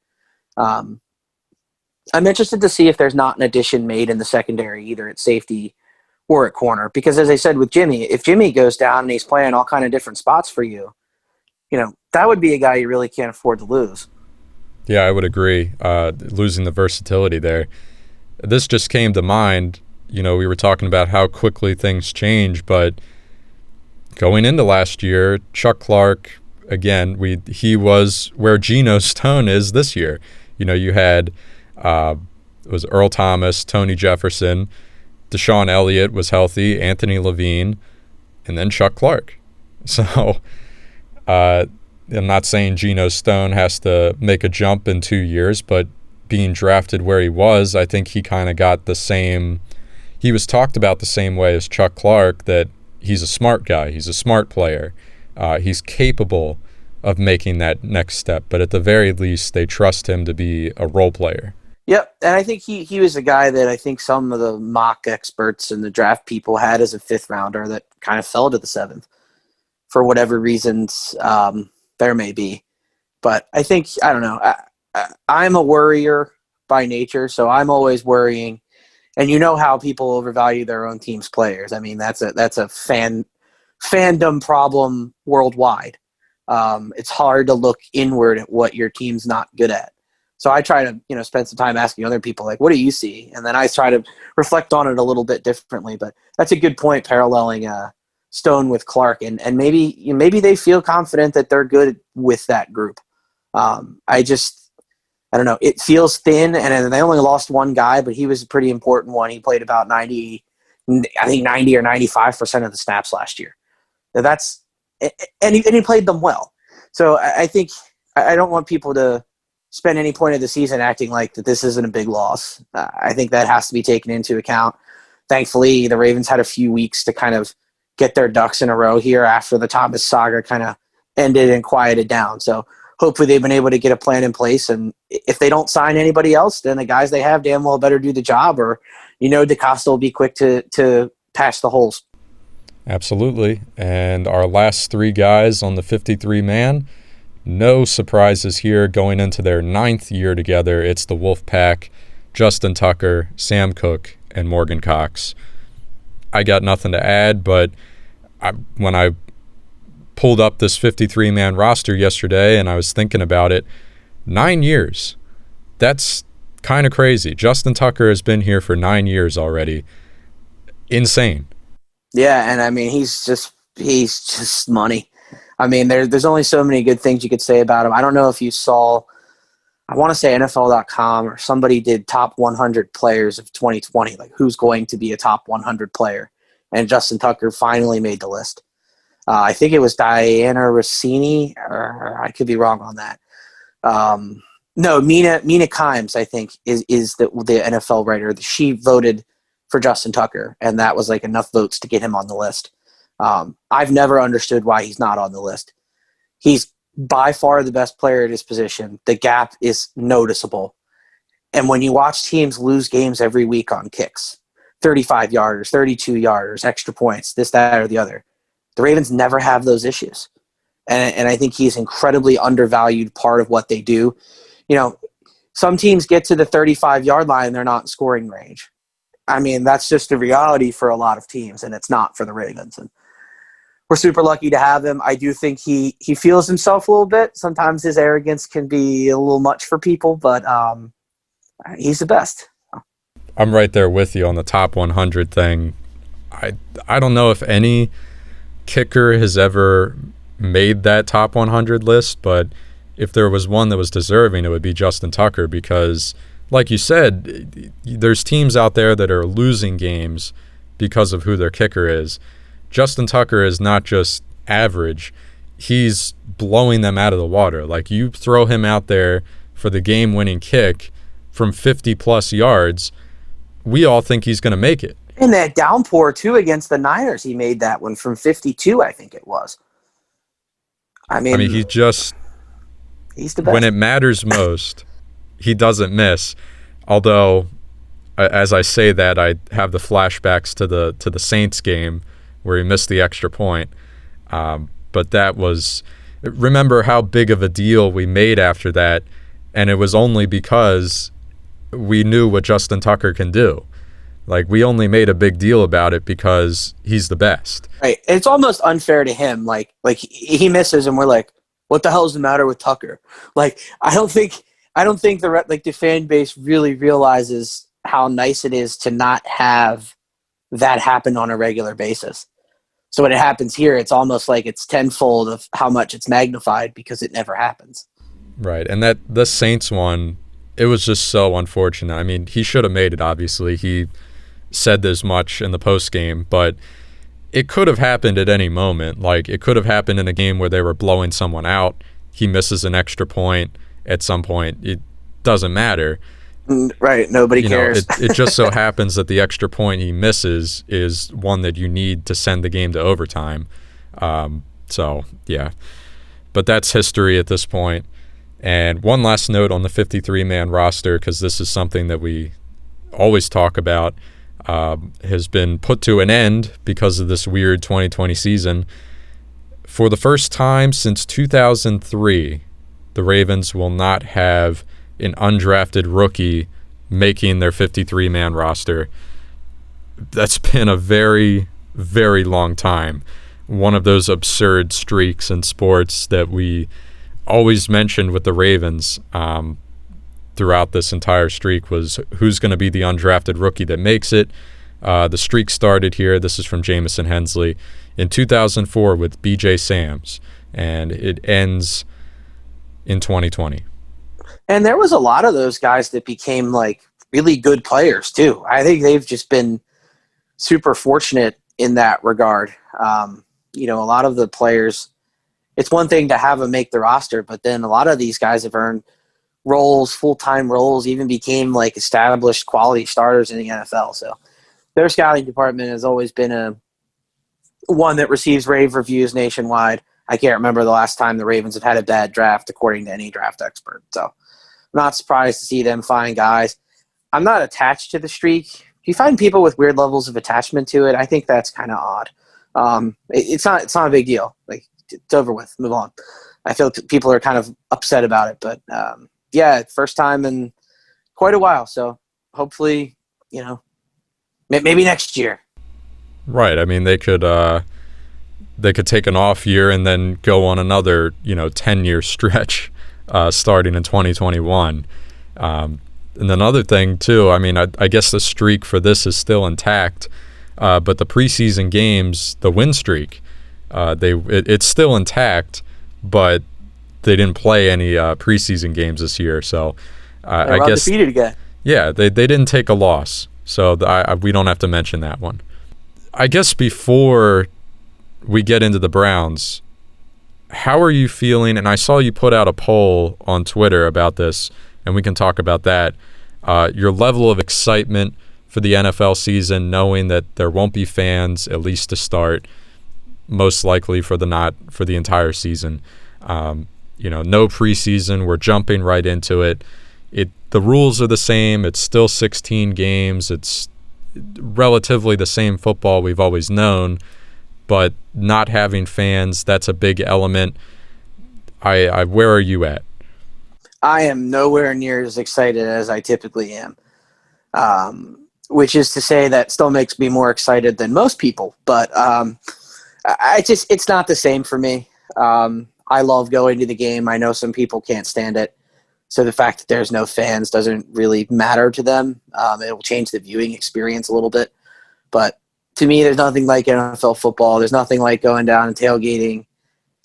I'm interested to see if there's not an addition made in the secondary, either at safety or at corner. Because as I said with Jimmy, if Jimmy goes down and he's playing all kind of different spots for you, that would be a guy you really can't afford to lose. Yeah, I would agree. Losing the versatility there. This just came to mind. We were talking about how quickly things change, but going into last year, Chuck Clark, again, he was where Geno Stone is this year. You had it was Earl Thomas, Tony Jefferson, Deshaun Elliott was healthy, Anthony Levine, and then Chuck Clark. So I'm not saying Geno Stone has to make a jump in 2 years, but being drafted where he was, I think he kind of got the same, he was talked about the same way as Chuck Clark, that he's a smart guy. He's a smart player. He's capable of making that next step. But at the very least, they trust him to be a role player. Yep, and I think he was a guy that I think some of the mock experts and the draft people had as a fifth rounder that kind of fell to the seventh for whatever reasons there may be. But I think, I don't know, I'm a worrier by nature, so I'm always worrying. And you know how people overvalue their own team's players. I mean, that's a fandom problem worldwide. It's hard to look inward at what your team's not good at. So I try to, spend some time asking other people, like, what do you see? And then I try to reflect on it a little bit differently. But that's a good point, paralleling Stone with Clark. And maybe they feel confident that they're good with that group. I don't know. It feels thin, and they only lost one guy, but he was a pretty important one. He played about 90 or 95% of the snaps last year. And he played them well. So I think I don't want people to spend any point of the season acting like that this isn't a big loss. I think that has to be taken into account. Thankfully, the Ravens had a few weeks to kind of get their ducks in a row here after the Thomas saga kind of ended and quieted down. So hopefully they've been able to get a plan in place. And if they don't sign anybody else, then the guys they have damn well better do the job, or, DeCosta will be quick to patch the holes. Absolutely. And our last three guys on the 53-man, no surprises here going into their 9th year together. It's the Wolfpack, Justin Tucker, Sam Cook, and Morgan Cox. I got nothing to add, but when I pulled up this 53-man roster yesterday and I was thinking about it, 9 years. That's kind of crazy. Justin Tucker has been here for 9 years already. Insane. Yeah, and I mean, he's just money. I mean, there's only so many good things you could say about him. I don't know if you saw, I want to say NFL.com or somebody did top 100 players of 2020, like who's going to be a top 100 player. And Justin Tucker finally made the list. I think it was Diana Rossini, or I could be wrong on that. No, Mina Kimes, I think, is the NFL writer. She voted for Justin Tucker, and that was like enough votes to get him on the list. I've never understood why he's not on the list. He's by far the best player at his position. The gap is noticeable. And when you watch teams lose games every week on kicks, 35-yarders, 32-yarders, extra points, this, that, or the other, the Ravens never have those issues. And I think he's incredibly undervalued part of what they do. Some teams get to the 35-yard line and they're not in scoring range. I mean, that's just the reality for a lot of teams, and it's not for the Ravens. And we're super lucky to have him. I do think he feels himself a little bit. Sometimes his arrogance can be a little much for people, but he's the best. I'm right there with you on the top 100 thing. I don't know if any kicker has ever made that top 100 list, but if there was one that was deserving, it would be Justin Tucker, because like you said, there's teams out there that are losing games because of who their kicker is. Justin Tucker is not just average. He's blowing them out of the water. Like, you throw him out there for the game-winning kick from 50-plus yards, we all think he's going to make it. And that downpour, too, against the Niners, he made that one from 52, I think it was. I mean he's the best. When it matters most, he doesn't miss. Although, as I say that, I have the flashbacks to the Saints game where he missed the extra point. But that was, remember how big of a deal we made after that, and it was only because we knew what Justin Tucker can do. Like, we only made a big deal about it because he's the best. Right. It's almost unfair to him. Like he misses, and we're like, what the hell's the matter with Tucker? Like, I don't think the fan base really realizes how nice it is to not have that happen on a regular basis. So when it happens here, it's almost like it's tenfold of how much it's magnified because it never happens. Right. And the Saints one, it was just so unfortunate. I mean, he should have made it, obviously. He said this much in the postgame, but it could have happened at any moment. Like, it could have happened in a game where they were blowing someone out. He misses an extra point at some point. It doesn't matter. Right. Nobody You know, cares. it just so happens that the extra point he misses is one that you need to send the game to overtime. So, yeah. But that's history at this point. And one last note on the 53-man roster, because this is something that we always talk about, has been put to an end because of this weird 2020 season. For the first time since 2003, the Ravens will not have an undrafted rookie making their 53-man roster. That's been a very, very long time. One of those absurd streaks in sports that we always mentioned with the Ravens throughout this entire streak was who's going to be the undrafted rookie that makes it. The streak started here. This is from Jamison Hensley in 2004 with B.J. Sams, and it ends in 2020. And there was a lot of those guys that became like really good players too. I think they've just been super fortunate in that regard. A lot of the players, it's one thing to have them make the roster, but then a lot of these guys have earned roles, full-time roles, even became like established quality starters in the NFL. So their scouting department has always been one that receives rave reviews nationwide. I can't remember the last time the Ravens have had a bad draft, according to any draft expert. So I'm not surprised to see them find guys. I'm not attached to the streak. If you find people with weird levels of attachment to it, I think that's kind of odd. It's not a big deal. Like, it's over with. Move on. I feel people are kind of upset about it, but first time in quite a while. So hopefully, maybe next year. Right. I mean, they could take an off year and then go on another 10-year stretch starting in 2021. And another thing too, I mean, I guess the streak for this is still intact, but the preseason games, the win streak, it's still intact, but they didn't play any preseason games this year. So I guess defeated again. Yeah, they didn't take a loss, so we don't have to mention that one. I guess before we get into the Browns, how are you feeling? And I saw you put out a poll on Twitter about this, and we can talk about that. Your level of excitement for the NFL season, knowing that there won't be fans, at least to start, most likely for the entire season. No preseason. We're jumping right into it. The rules are the same. It's still 16 games. It's relatively the same football we've always known, but not having fans, that's a big element. Where are you at? I am nowhere near as excited as I typically am, which is to say that still makes me more excited than most people. But it's not the same for me. I love going to the game. I know some people can't stand it. So the fact that there's no fans doesn't really matter to them. It will change the viewing experience a little bit. But to me, there's nothing like NFL football. There's nothing like going down and tailgating,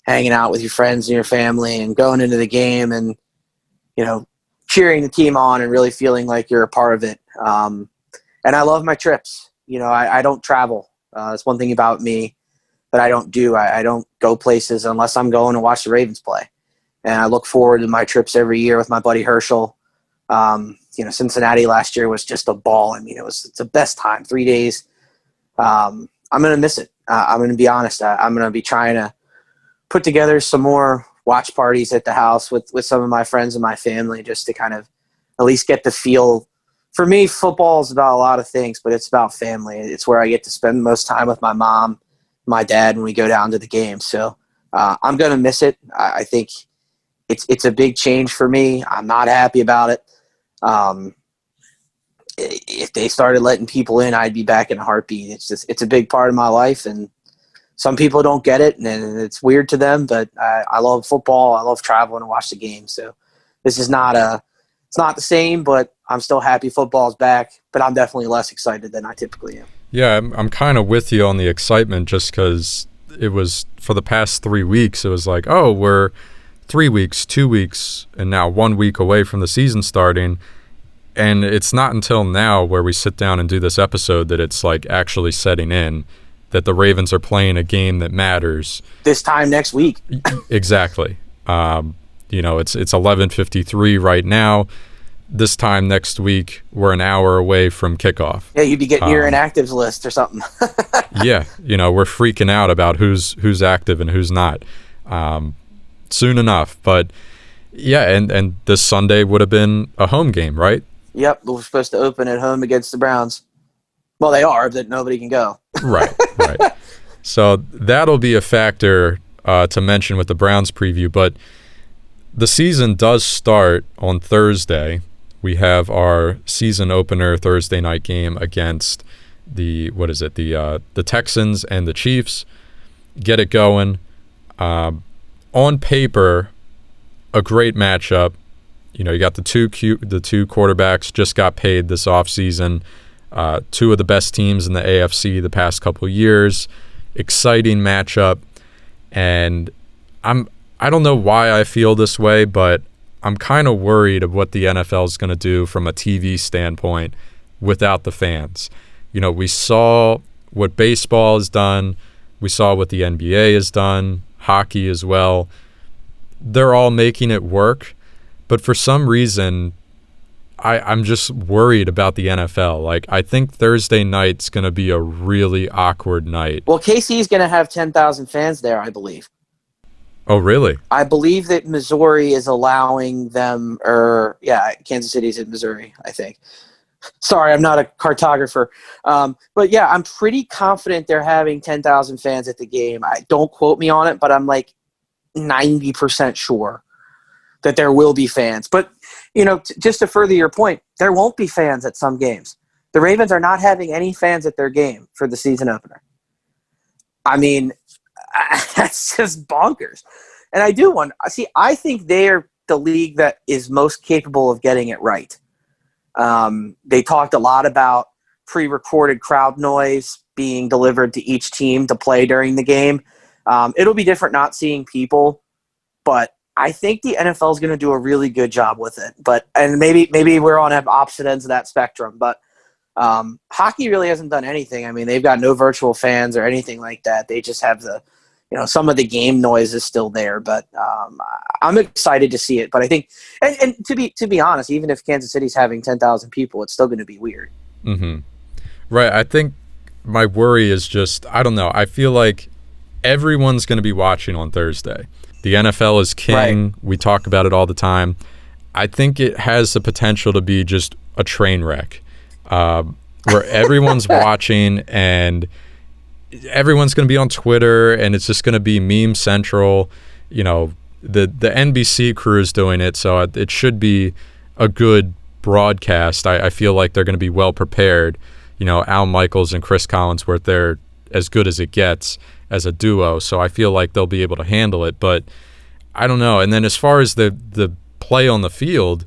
hanging out with your friends and your family, and going into the game and, cheering the team on and really feeling like you're a part of it. And I love my trips. I don't travel. It's one thing about me that I don't do. I don't go places unless I'm going to watch the Ravens play. And I look forward to my trips every year with my buddy Herschel. Cincinnati last year was just a ball. I mean, it's the best time, 3 days. I'm going to miss it. I'm going to be honest. I'm going to be trying to put together some more watch parties at the house with some of my friends and my family, just to kind of at least get the feel. For me, football is about a lot of things, but it's about family. It's where I get to spend most time with my mom, my dad, when we go down to the game. So I'm going to miss it. I think it's a big change for me. I'm not happy about it. If they started letting people in, I'd be back in a heartbeat. It's a big part of my life, and some people don't get it, and it's weird to them, but I love football. I love traveling to watch the game. So this is it's not the same, but I'm still happy football's back, but I'm definitely less excited than I typically am. Yeah, I'm kind of with you on the excitement, just because it was, for the past 3 weeks, it was like, oh, we're 3 weeks, 2 weeks, and now 1 week away from the season starting. And it's not until now where we sit down and do this episode that it's like actually setting in that the Ravens are playing a game that matters. This time next week. Exactly. It's 11:53 right now. this time next week we're an hour away from kickoff. Yeah, you'd be getting your inactives list or something. Yeah, we're freaking out about who's active and who's not soon enough. But yeah, and this Sunday would have been a home game, right? Yep, we're supposed to open at home against the Browns. Well, they are, but nobody can go. Right. So that'll be a factor to mention with the Browns preview. But the season does start on Thursday. We have our season opener Thursday night game against the Texans and the Chiefs. Get it going. On paper, a great matchup. You got the two quarterbacks just got paid this offseason. Two of the best teams in the AFC the past couple of years. Exciting matchup. And I don't know why I feel this way, but I'm kind of worried of what the NFL is going to do from a TV standpoint without the fans. We saw what baseball has done. We saw what the NBA has done, hockey as well. They're all making it work. But for some reason, I'm just worried about the NFL. Like, I think Thursday night's going to be a really awkward night. Well, KC's going to have 10,000 fans there, I believe. Oh, really? I believe that Missouri is allowing them, Kansas City's in Missouri, I think. Sorry, I'm not a cartographer. But yeah, I'm pretty confident they're having 10,000 fans at the game. Don't quote me on it, but I'm like 90% sure that there will be fans. But, just to further your point, there won't be fans at some games. The Ravens are not having any fans at their game for the season opener. I mean, that's just bonkers. And I think they're the league that is most capable of getting it right. They talked a lot about pre-recorded crowd noise being delivered to each team to play during the game. It'll be different not seeing people, but I think the NFL is going to do a really good job with it. And maybe we're on opposite ends of that spectrum, but hockey really hasn't done anything. I mean, they've got no virtual fans or anything like that. They just have some of the game noise is still there, but I'm excited to see it. But I think, and to be honest, even if Kansas City's having 10,000 people, it's still going to be weird. Mm-hmm. Right. I think my worry is just, I don't know. I feel like everyone's going to be watching on Thursday. The NFL is king. Right. We talk about it all the time. I think it has the potential to be just a train wreck where everyone's watching and everyone's going to be on Twitter and it's just going to be meme central. The NBC crew is doing it, so it should be a good broadcast. I feel like they're going to be well prepared. Al Michaels and Chris Collinsworth, they're as good as it gets as a duo, so I feel like they'll be able to handle it. But I don't know. And then as far as the play on the field,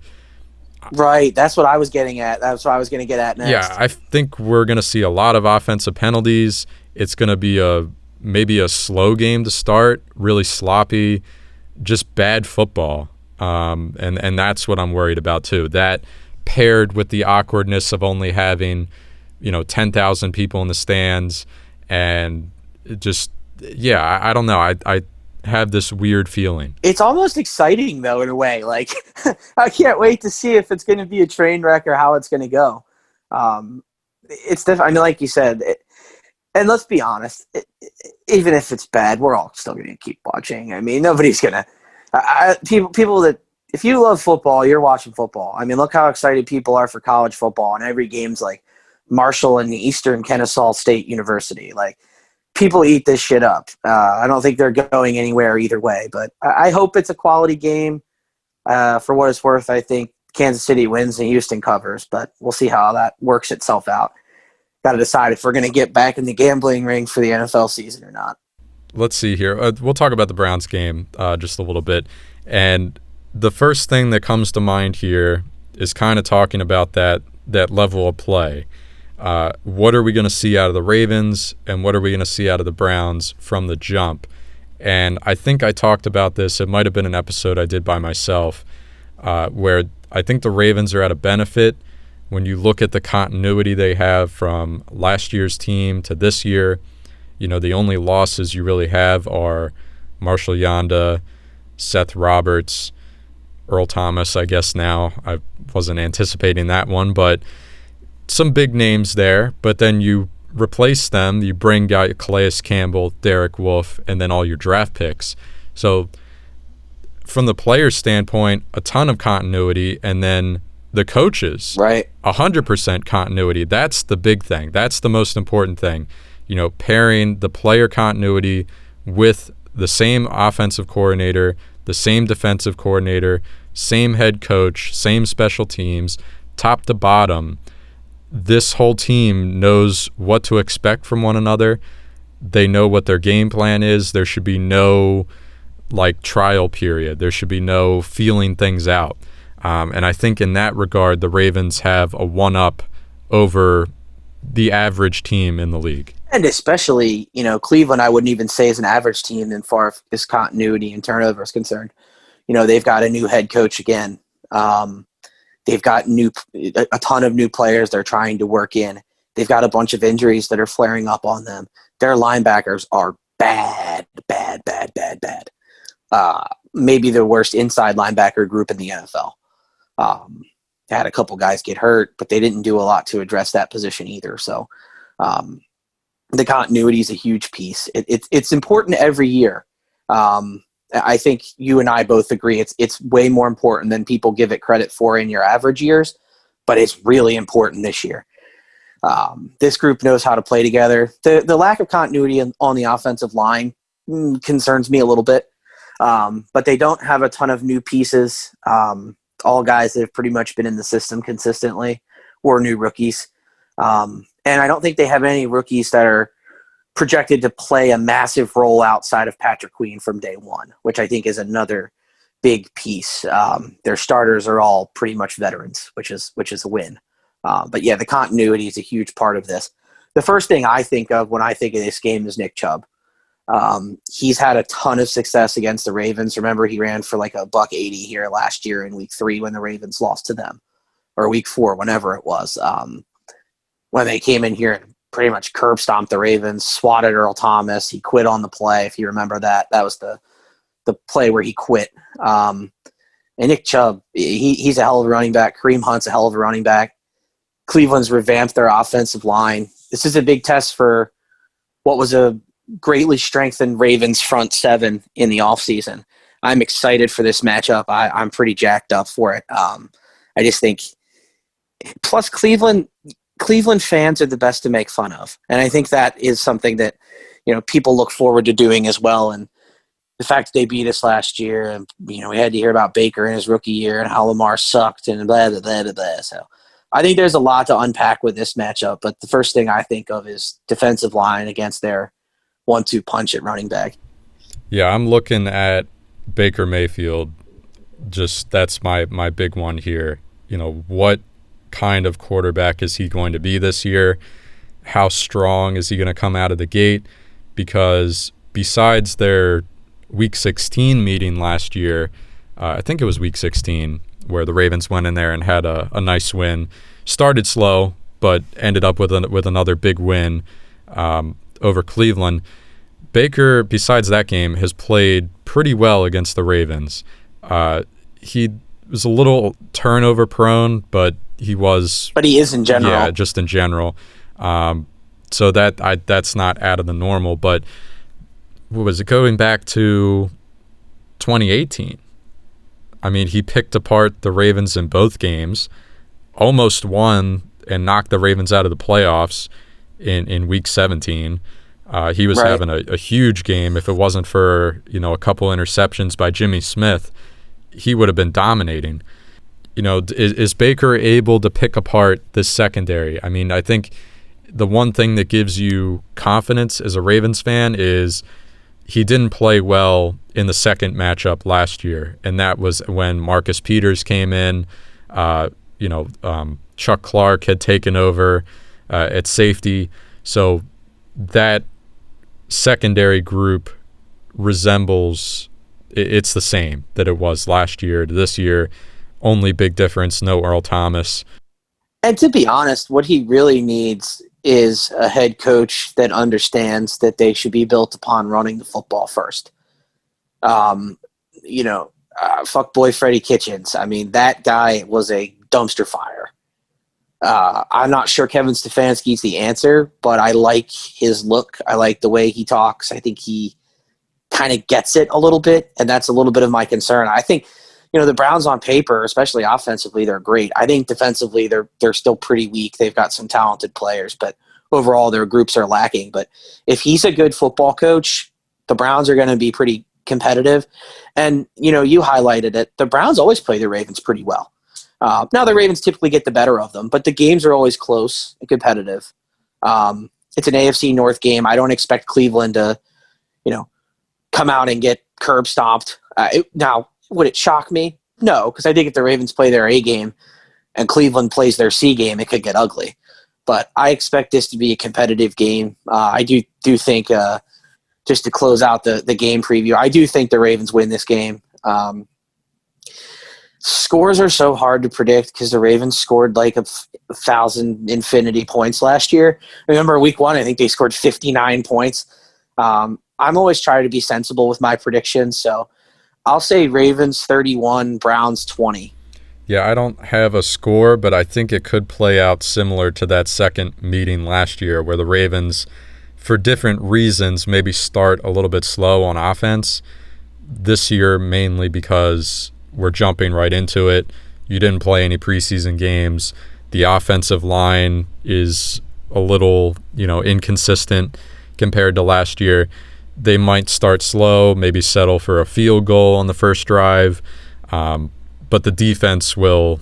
right, that's what I was getting at. That's what I was going to get at next. Yeah, I think we're going to see a lot of offensive penalties. It's going to be maybe a slow game to start, really sloppy, just bad football. And that's what I'm worried about too. That paired with the awkwardness of only having 10,000 people in the stands, and just I don't know. I have this weird feeling. It's almost exciting though, in a way. Like I can't wait to see if it's going to be a train wreck or how it's going to go. It's definitely, like you said, and let's be honest, even if it's bad, we're all still going to keep watching. I mean, nobody's going to people that, if you love football, you're watching football. I mean, look how excited people are for college football, and every game's like Marshall and Eastern Kennesaw State University. Like, people eat this shit up. I don't think they're going anywhere either way, but I hope it's a quality game. For what it's worth, I think Kansas City wins and Houston covers, but we'll see how that works itself out. Got to decide if we're going to get back in the gambling ring for the NFL season or not. Let's see here. We'll talk about the Browns game just a little bit. And the first thing that comes to mind here is kind of talking about that level of play. What are we going to see out of the Ravens, and what are we going to see out of the Browns from the jump? And I think I talked about this. It might have been an episode I did by myself where I think the Ravens are at a benefit when you look at the continuity they have from last year's team to this year. The only losses you really have are Marshall Yanda, Seth Roberts, Earl Thomas, I guess now. wasn't anticipating that one, but some big names there. But then you replace them, you bring out Calais Campbell, Derek Wolfe, and then all your draft picks. So from the player's standpoint, a ton of continuity, and then the coaches, right, 100% continuity. That's the big thing. That's the most important thing. Pairing the player continuity with the same offensive coordinator, the same defensive coordinator, same head coach, same special teams, top to bottom. This whole team knows what to expect from one another. They know what their game plan is. There should be no trial period. There should be no feeling things out. And I think in that regard, the Ravens have a one-up over the average team in the league. And especially, Cleveland, I wouldn't even say is an average team as far as continuity and turnover is concerned. They've got a new head coach again. They've got a ton of new players they're trying to work in. They've got a bunch of injuries that are flaring up on them. Their linebackers are bad. Maybe the worst inside linebacker group in the NFL. Had a couple guys get hurt, but they didn't do a lot to address that position either. So the continuity is a huge piece. It's important every year. I think you and I both agree it's way more important than people give it credit for in your average years, but it's really important this year. This group knows how to play together. The lack of continuity on the offensive line concerns me a little bit, but they don't have a ton of new pieces. All guys that have pretty much been in the system consistently or new rookies. And I don't think they have any rookies that are projected to play a massive role outside of Patrick Queen from day one, which I think is another big piece. Their starters are all pretty much veterans, which is a win. But yeah, the continuity is a huge part of this. The first thing I think of when I think of this game is Nick Chubb. He's had a ton of success against the Ravens. Remember, he ran for like $180 here last year in week 3 when the Ravens lost to them, or week 4, whenever it was. When they came in here and pretty much curb stomped the Ravens, swatted Earl Thomas. He quit on the play, if you remember that. That was the play where he quit. And Nick Chubb, he's a hell of a running back. Kareem Hunt's a hell of a running back. Cleveland's revamped their offensive line. This is a big test for what was a greatly strengthened Ravens front 7 in the offseason. I'm excited for this matchup. I'm pretty jacked up for it. I just think – plus Cleveland fans are the best to make fun of. And I think that is something that, people look forward to doing as well. And the fact that they beat us last year and, we had to hear about Baker in his rookie year and how Lamar sucked and blah, blah, blah, blah, blah. So I think there's a lot to unpack with this matchup. But the first thing I think of is defensive line against their 1-2 punch at running back. Yeah, I'm looking at Baker Mayfield. Just that's my big one here. What kind of quarterback is he going to be this year? How strong is he going to come out of the gate? Because besides their Week 16 meeting last year, I think it was Week 16, where the Ravens went in there and had a nice win. Started slow, but ended up with another big win over Cleveland. Baker, besides that game, has played pretty well against the Ravens. He was a little turnover prone, but he is in general. Yeah, just in general. So that's not out of the normal. But what was it, going back to 2018? I mean, he picked apart the Ravens in both games, almost won and knocked the Ravens out of the playoffs in Week 17. He was having a huge game. If it wasn't for, a couple interceptions by Jimmy Smith, he would have been dominating. Is Baker able to pick apart this secondary? I mean, I think the one thing that gives you confidence as a Ravens fan is he didn't play well in the second matchup last year, and that was when Marcus Peters came in. Chuck Clark had taken over at safety. So that secondary group resembles, it's the same that it was last year to this year. Only big difference, no Earl Thomas. And to be honest, what he really needs is a head coach that understands that they should be built upon running the football first. Fuck boy Freddie Kitchens. I mean, that guy was a dumpster fire. I'm not sure Kevin Stefanski's the answer, but I like his look. I like the way he talks. I think he kind of gets it a little bit, and that's a little bit of my concern. I think, the Browns on paper, especially offensively, they're great. I think defensively, they're still pretty weak. They've got some talented players, but overall, their groups are lacking. But if he's a good football coach, the Browns are going to be pretty competitive. And, you highlighted it. The Browns always play the Ravens pretty well. Now the Ravens typically get the better of them, but the games are always close and competitive. It's an AFC North game. I don't expect Cleveland to, come out and get curb stomped. Now, would it shock me? No, because I think if the Ravens play their A game and Cleveland plays their C game, it could get ugly. But I expect this to be a competitive game. I do think, just to close out the game preview, I do think the Ravens win this game. Scores are so hard to predict because the Ravens scored like 1,000 infinity points last year. Remember week 1, I think they scored 59 points. I'm always trying to be sensible with my predictions, so I'll say Ravens 31, Browns 20. Yeah, I don't have a score, but I think it could play out similar to that second meeting last year where the Ravens, for different reasons, maybe start a little bit slow on offense. This year, mainly because we're jumping right into it. You didn't play any preseason games. The offensive line is a little, inconsistent compared to last year. They might start slow, maybe settle for a field goal on the first drive, but the defense will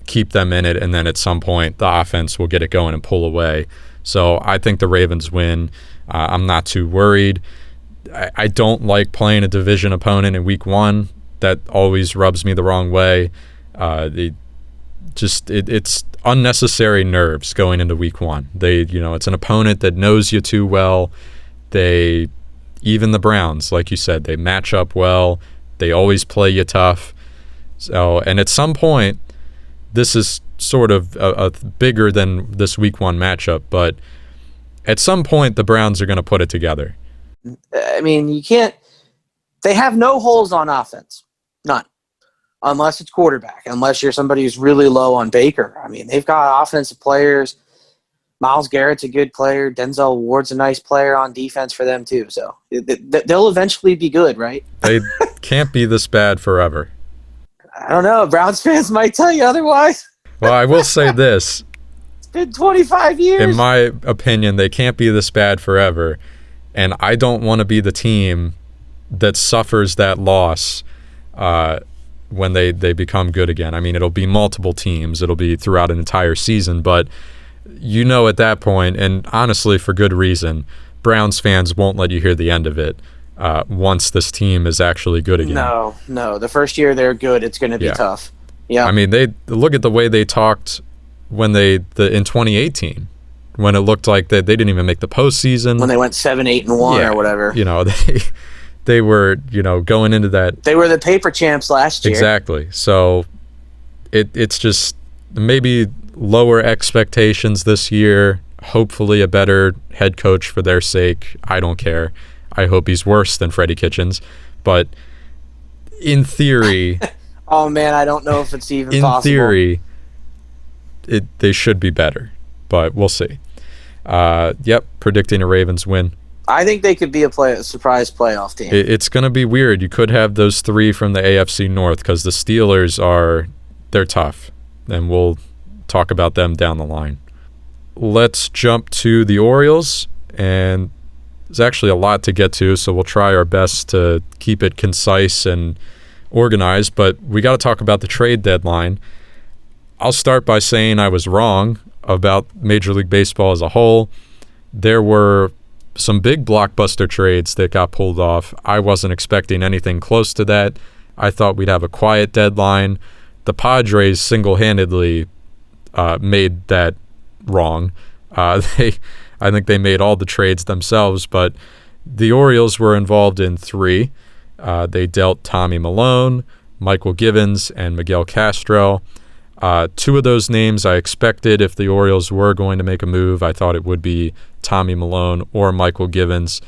keep them in it, and then at some point the offense will get it going and pull away. So I think the Ravens win. I'm not too worried. I don't like playing a division opponent in week 1. That always rubs me the wrong way. It's unnecessary nerves going into week 1. It's an opponent that knows you too well. Even the Browns, like you said, they match up well. They always play you tough. So, and at some point, this is sort of a bigger than this week 1 matchup, but at some point the Browns are going to put it together. I mean, you can't. They have no holes on offense, none, unless it's quarterback. Unless you're somebody who's really low on Baker. I mean, they've got offensive players. Myles Garrett's a good player. Denzel Ward's a nice player on defense for them too. So they'll eventually be good, right? They can't be this bad forever. I don't know. Browns fans might tell you otherwise. Well, I will say this. It's been 25 years. In my opinion, they can't be this bad forever. And I don't want to be the team that suffers that loss when they become good again. I mean, it'll be multiple teams. It'll be throughout an entire season. But at that point, and honestly for good reason, Browns fans won't let you hear the end of it once this team is actually good again. No. The first year they're good, it's going to be tough. Yeah. I mean, they look at the way they talked when in 2018, when it looked like they didn't even make the postseason. When they went 7-8-1 or whatever. They were, going into that. They were the paper champs last year. Exactly. So it's just maybe lower expectations this year. Hopefully a better head coach for their sake. I don't care. I hope he's worse than Freddie Kitchens. But in theory... Oh, man, I don't know if it's even possible. In theory, they should be better. But we'll see. Predicting a Ravens win. I think they could be a surprise playoff team. It's going to be weird. You could have those 3 from the AFC North because the Steelers they're tough. And we'll talk about them down the line. Let's jump to the Orioles, and there's actually a lot to get to, so we'll try our best to keep it concise and organized, but we got to talk about the trade deadline. I'll start by saying I was wrong about Major League Baseball as a whole. There were some big blockbuster trades that got pulled off. I wasn't expecting anything close to that. I thought we'd have a quiet deadline. The Padres single-handedly made that wrong. I think they made all the trades themselves, but the Orioles were involved in 3. They dealt Tommy Milone, Michael Givens, and Miguel Castro. 2 of those names I expected if the Orioles were going to make a move. I thought it would be Tommy Milone or Michael Givens.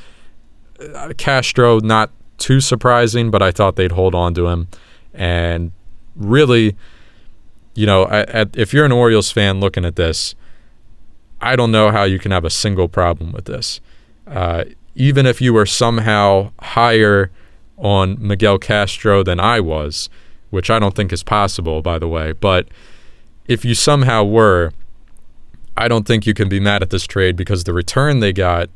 Castro, not too surprising, but I thought they'd hold on to him. And really, if you're an Orioles fan looking at this, I don't know how you can have a single problem with this. Even if you were somehow higher on Miguel Castro than I was, which I don't think is possible, by the way, but if you somehow were, I don't think you can be mad at this trade because the return they got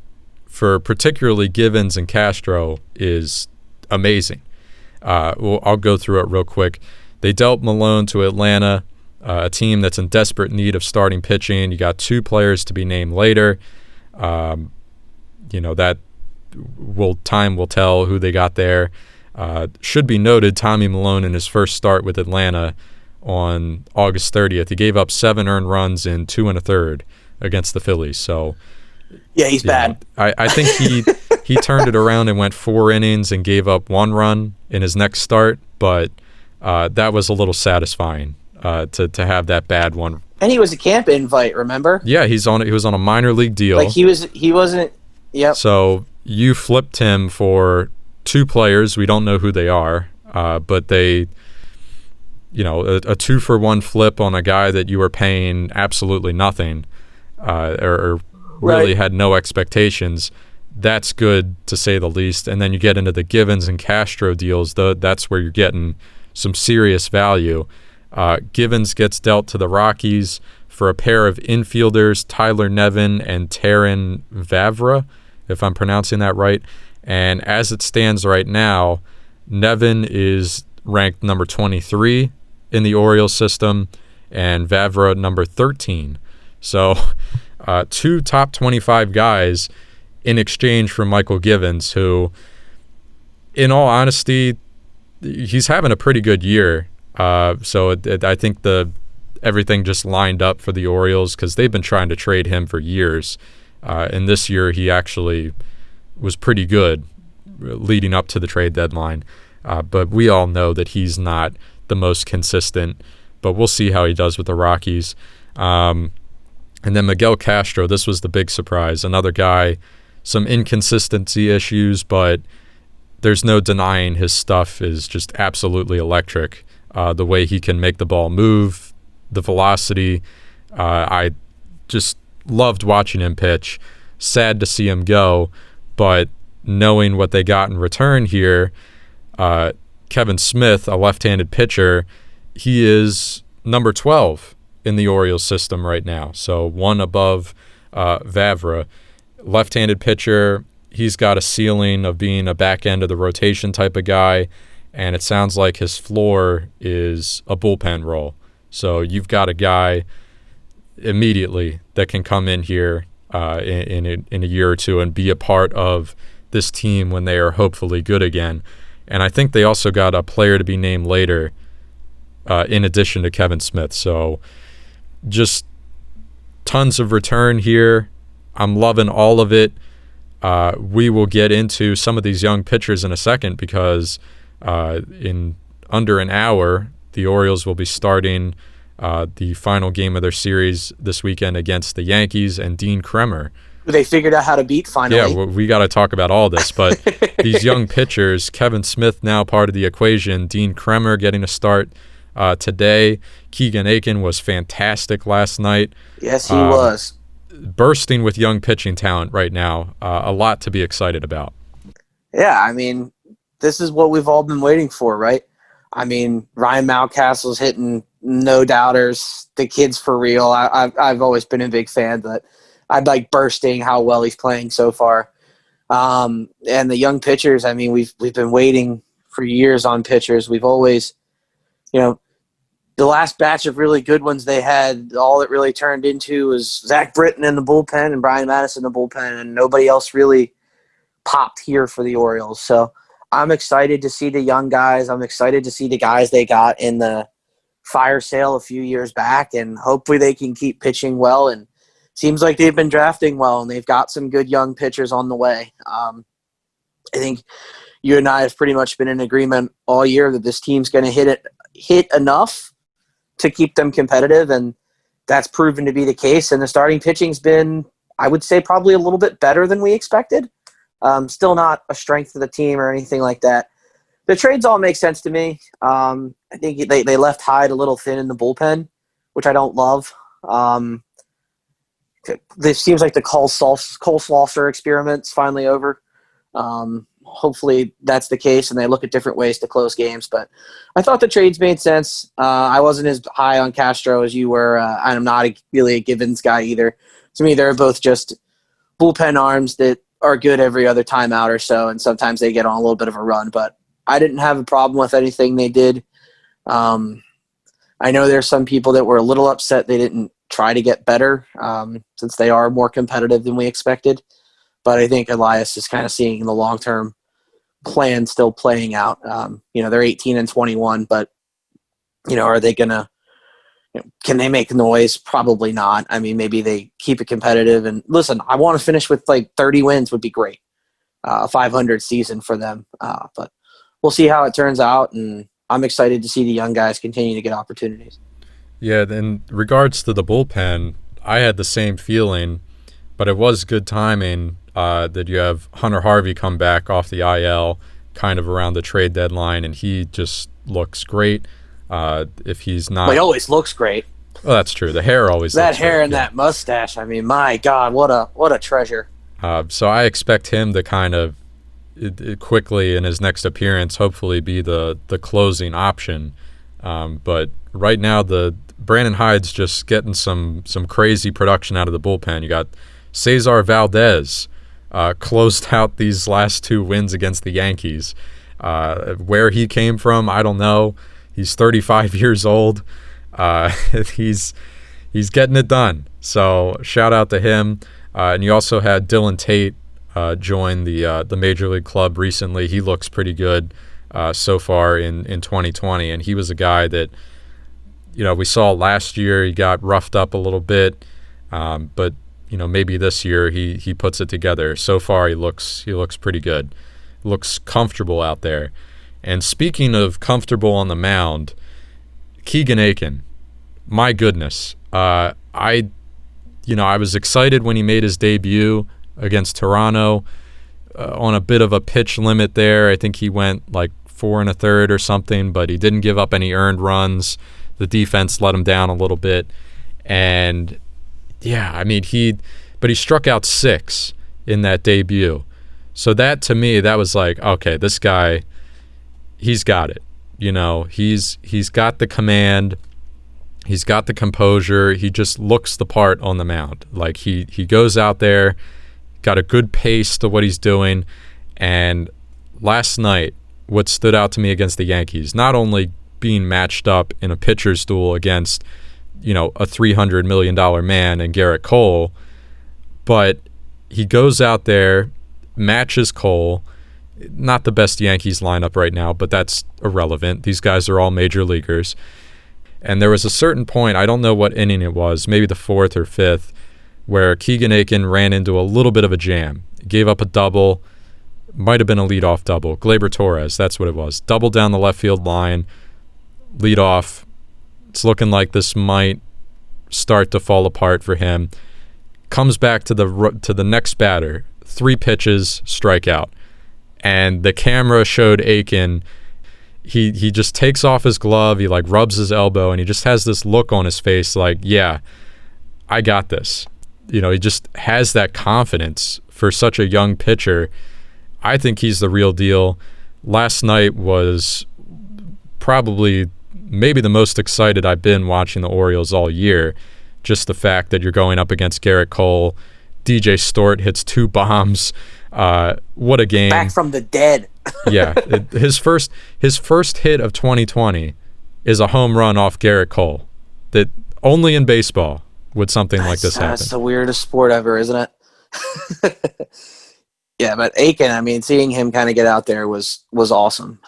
for particularly Givens and Castro is amazing. I'll go through it real quick. They dealt Malone to Atlanta, a team that's in desperate need of starting pitching. You got 2 players to be named later. That time will tell who they got there. Should be noted, Tommy Malone in his first start with Atlanta on August 30th, he gave up 7 earned runs in 2 1/3 against the Phillies. So yeah, he's bad. I think he turned it around and went 4 innings and gave up 1 run in his next start, but that was a little satisfying to have that bad one. And he was a camp invite, remember? Yeah, he was on a minor league deal. Like he wasn't. Yep. So you flipped him for 2 players. We don't know who they are, but they, a 2-for-1 flip on a guy that you were paying absolutely nothing, or really had no expectations. That's good to say the least. And then you get into the Givens and Castro deals. That's where you're getting some serious value. Givens gets dealt to the Rockies for a pair of infielders, Tyler Nevin and Taron Vavra, if I'm pronouncing that right. And as it stands right now, Nevin is ranked number 23 in the Orioles system and Vavra number 13. So 2 top 25 guys in exchange for Michael Givens, who, in all honesty, he's having a pretty good year. So I think everything just lined up for the Orioles because they've been trying to trade him for years. And this year he actually was pretty good leading up to the trade deadline. But we all know that he's not the most consistent. But we'll see how he does with the Rockies. And then Miguel Castro, this was the big surprise. Another guy, some inconsistency issues, but there's no denying his stuff is just absolutely electric. The way he can make the ball move, the velocity. I just loved watching him pitch. Sad to see him go, but knowing what they got in return here, Kevin Smith, a left-handed pitcher, he is number 12 in the Orioles system right now. So 1 above Vavra. Left-handed pitcher, he's got a ceiling of being a back end of the rotation type of guy, and it sounds like his floor is a bullpen role. So you've got a guy immediately that can come in here in a year or two and be a part of this team when they are hopefully good again. And I think they also got a player to be named later in addition to Kevin Smith. So just tons of return here. I'm loving all of it. We will get into some of these young pitchers in a second because in under an hour, the Orioles will be starting the final game of their series this weekend against the Yankees and Dean Kremer. They figured out how to beat finally. Yeah, we got to talk about all this. But these young pitchers, Kevin Smith now part of the equation, Dean Kremer getting a start today. Keegan Aiken was fantastic last night. Yes, he was. Bursting with young pitching talent right now. A lot to be excited about. Yeah, I mean, this is what we've all been waiting for, right? I mean, Ryan Mountcastle's hitting no doubters. The kid's for real. I've always been a big fan, but I like bursting how well he's playing so far. And the young pitchers, I mean, we've been waiting for years on pitchers. We've always, the last batch of really good ones they had, all it really turned into was Zach Britton in the bullpen and Brian Madison in the bullpen, and nobody else really popped here for the Orioles. So I'm excited to see the young guys. I'm excited to see the guys they got in the fire sale a few years back, and hopefully they can keep pitching well. And seems like they've been drafting well, and they've got some good young pitchers on the way. I think you and I have pretty much been in agreement all year that this team's going to hit enough to keep them competitive, and that's proven to be the case. And the starting pitching's been, I would say, probably a little bit better than we expected. Still not a strength of the team or anything like that. The trades all make sense to me. I think they left Hyde a little thin in the bullpen. which I don't love. This seems like the Cole Slaughter experiment's finally over. Hopefully that's the case, and they look at different ways to close games. But I thought the trades made sense. I wasn't as high on Castro as you were. I'm not really a Givens guy either. To me, they're both just bullpen arms that are good every other time out or so, and sometimes they get on a little bit of a run. But I didn't have a problem with anything they did. I know there's some people that were a little upset they didn't try to get better since they are more competitive than we expected. But I think Elias is kind of seeing the long-term plan still playing out. They're 18 and 21, but, are they going to can they make noise? Probably not. I mean, maybe they keep it competitive. And listen, I want to finish with like 30 wins would be great. A 500 season for them. But we'll see how it turns out. And I'm excited to see the young guys continue to get opportunities. Yeah, in regards to the bullpen, I had the same feeling, but it was good timing that you have Hunter Harvey come back off the IL kind of around the trade deadline, and he just looks great. If he's not... Well, he always looks great. Well, that's true. The hair always that looks hair great, and that mustache. I mean, my God, what a treasure. So I expect him to kind of quickly in his next appearance hopefully be the closing option. But right now the Brandon Hyde's just getting some crazy production out of the bullpen. You got Cesar Valdez closed out these last two wins against the Yankees. Where he came from, I don't know. He's 35 years old. He's getting it done. So shout out to him. And you also had Dylan Tate join the Major League Club recently. He looks pretty good so far in 2020. And he was a guy that, we saw last year he got roughed up a little bit. But, maybe this year he puts it together. So far he looks pretty good. Looks comfortable out there. And speaking of comfortable on the mound, Keegan Aiken, my goodness. I was excited when he made his debut against Toronto on a bit of a pitch limit there. I think he went like 4 1/3 or something, but he didn't give up any earned runs. The defense let him down a little bit. And, yeah, I mean, he struck out 6 in that debut. So that, to me, that was like, okay, this guy, he's got it. He's got the command. He's got the composure. He just looks the part on the mound. Like he goes out there, got a good pace to what he's doing. And last night, what stood out to me against the Yankees, not only being matched up in a pitcher's duel against, a $300 million man and Garrett Cole, but he goes out there, matches Cole. Not the best Yankees lineup right now, but that's irrelevant. These guys are all major leaguers. And there was a certain point, I don't know what inning it was, maybe the 4th or 5th, where Keegan Aiken ran into a little bit of a jam. Gave up a double, might have been a leadoff double. Gleyber Torres, that's what it was. Double down the left field line, leadoff. It's looking like this might start to fall apart for him. Comes back to the next batter, 3 pitches, strikeout. And the camera showed Aiken. He just takes off his glove. He like rubs his elbow, and he just has this look on his face like, yeah, I got this. He just has that confidence for such a young pitcher. I think he's the real deal. Last night was probably maybe the most excited I've been watching the Orioles all year. Just the fact that you're going up against Garrett Cole. DJ Stewart hits 2 bombs. What a game. Back from the dead. Yeah. His first hit of 2020 is a home run off Garrett Cole. That only in baseball would something like this happen. That's the weirdest sport ever, isn't it? Yeah, but Aiken, I mean, seeing him kind of get out there was awesome.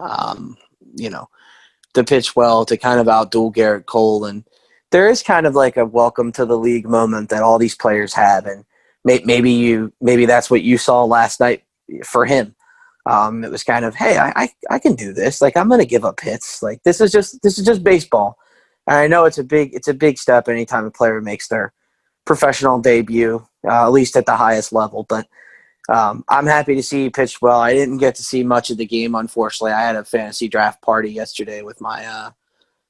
To pitch well, to kind of outduel Garrett Cole. And there is kind of like a welcome to the league moment that all these players have. And maybe that's what you saw last night for him. It was kind of, hey, I can do this. Like, I'm going to give up hits. Like, this is just baseball. And I know it's a big step anytime a player makes their professional debut, at least at the highest level. But I'm happy to see he pitched well. I didn't get to see much of the game, unfortunately. I had a fantasy draft party yesterday with my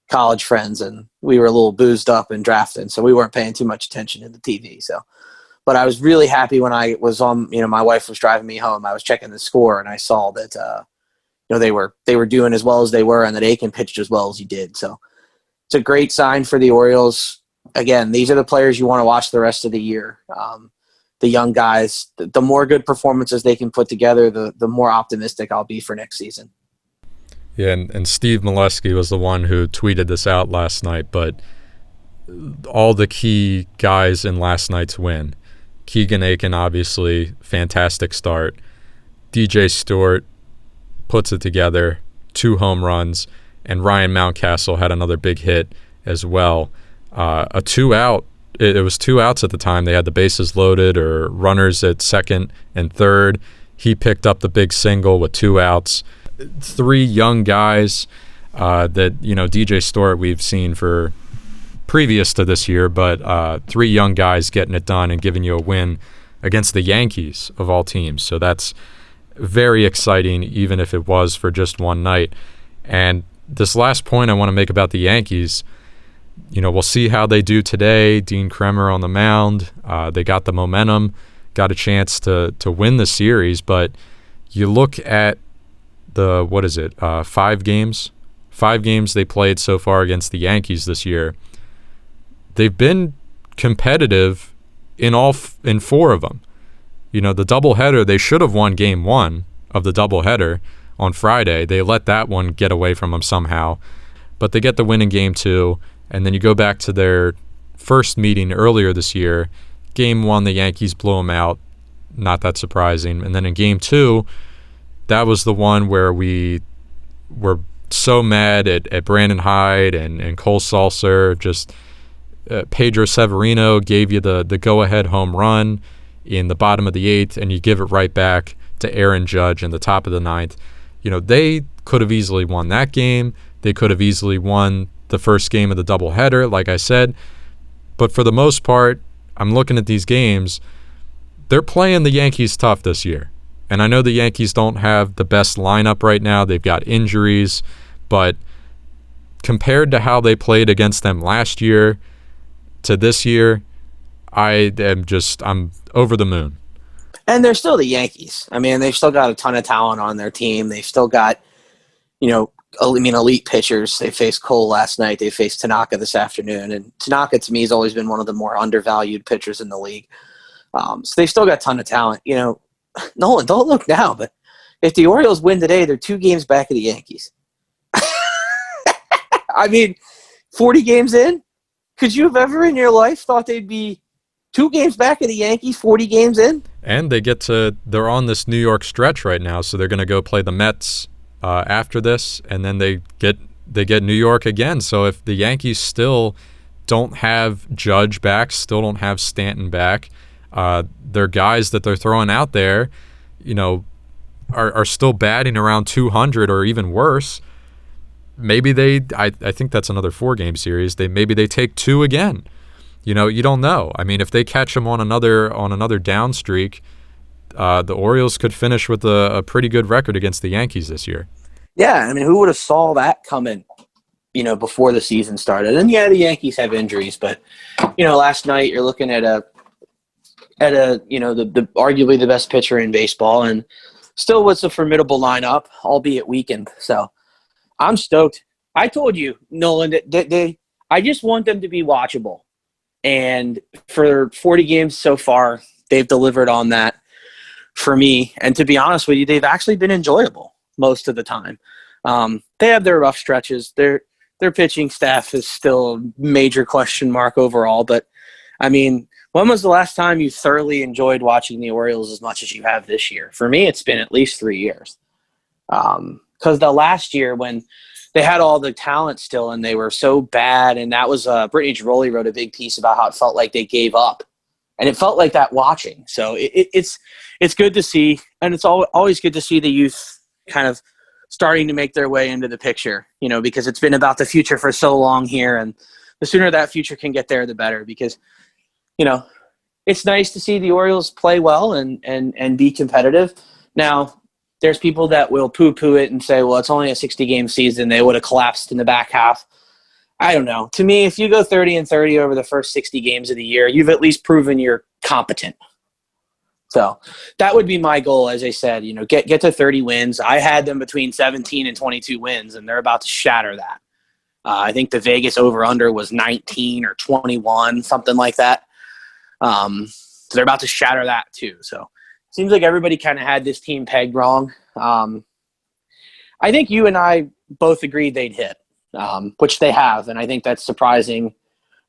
college friends, and we were a little boozed up and drafting, so we weren't paying too much attention to the TV. So, but I was really happy when I was on. My wife was driving me home. I was checking the score, and I saw that they were doing as well as they were, and that Aiken pitched as well as he did. So it's a great sign for the Orioles. Again, these are the players you want to watch the rest of the year. The young guys, the more good performances they can put together, the more optimistic I'll be for next season. Yeah, and Steve Molesky was the one who tweeted this out last night, but all the key guys in last night's win. Keegan Aiken, obviously, fantastic start. DJ Stewart puts it together, 2 home runs, and Ryan Mountcastle had another big hit as well. A 2-out. It was 2 outs at the time. They had the bases loaded or runners at second and third. He picked up the big single with 2 outs. 3 young guys that, DJ Stewart we've seen for previous to this year, but 3 young guys getting it done and giving you a win against the Yankees of all teams. So that's very exciting, even if it was for just one night. And this last point I want to make about the Yankees, we'll see how they do today. Dean Kremer on the mound. They got the momentum, got a chance to win the series, but you look at the 5 games? 5 games they played so far against the Yankees this year. They've been competitive in 4 of them. The doubleheader, they should have won game 1 of the doubleheader on Friday. They let that one get away from them somehow, but they get the win in game 2, and then you go back to their first meeting earlier this year. Game 1, the Yankees blew them out. Not that surprising. And then in game 2, that was the one where we were so mad at Brandon Hyde and Cole Sulser. Just Pedro Severino gave you the go-ahead home run in the bottom of the 8th, and you give it right back to Aaron Judge in the top of the 9th. They could have easily won that game. They could have easily won the first game of the doubleheader, like I said. But for the most part, I'm looking at these games, they're playing the Yankees tough this year. And I know the Yankees don't have the best lineup right now. They've got injuries. But compared to how they played against them last year to this year, I'm over the moon. And they're still the Yankees. I mean, they've still got a ton of talent on their team. They've still got, elite pitchers. They faced Cole last night. They faced Tanaka this afternoon. And Tanaka, to me, has always been one of the more undervalued pitchers in the league. So they've still got a ton of talent. Nolan, don't look now, but if the Orioles win today, they're 2 games back of the Yankees. I mean, 40 games in? Could you have ever in your life thought they'd be 2 games back of the Yankees, 40 games in? And they're on this New York stretch right now, so they're going to go play the Mets after this, and then they get New York again. So if the Yankees still don't have Judge back, still don't have Stanton back, their guys that they're throwing out there, are still batting around 200 or even worse. Maybe I think that's another 4-game series. Maybe they take 2 again. You don't know. I mean, if they catch them on another down streak, the Orioles could finish with a pretty good record against the Yankees this year. Yeah, I mean, who would have saw that coming, before the season started? And yeah, the Yankees have injuries, but last night you're looking at the arguably the best pitcher in baseball, and still was a formidable lineup, albeit weakened. So I'm stoked. I told you, Nolan, that I just want them to be watchable. And for 40 games so far, they've delivered on that for me. And to be honest with you, they've actually been enjoyable most of the time. They have their rough stretches. Their pitching staff is still a major question mark overall. But, I mean, when was the last time you thoroughly enjoyed watching the Orioles as much as you have this year? For me, it's been at least 3 years. Because the last year when they had all the talent still and they were so bad, and that was Brittany Giroli wrote a big piece about how it felt like they gave up. And it felt like that watching. So it's good to see, and it's always good to see the youth kind of starting to make their way into the picture, because it's been about the future for so long here, and the sooner that future can get there, the better, because, it's nice to see the Orioles play well and be competitive. Now, there's people that will poo-poo it and say, well, it's only a 60-game season. They would have collapsed in the back half. I don't know. To me, if you go 30-30 over the first 60 games of the year, you've at least proven you're competent. So that would be my goal, as I said, get to 30 wins. I had them between 17 and 22 wins, and they're about to shatter that. I think the Vegas over-under was 19 or 21, something like that. So they're about to shatter that too. So it seems like everybody kind of had this team pegged wrong. I think you and I both agreed they'd hit, which they have, and I think that's surprising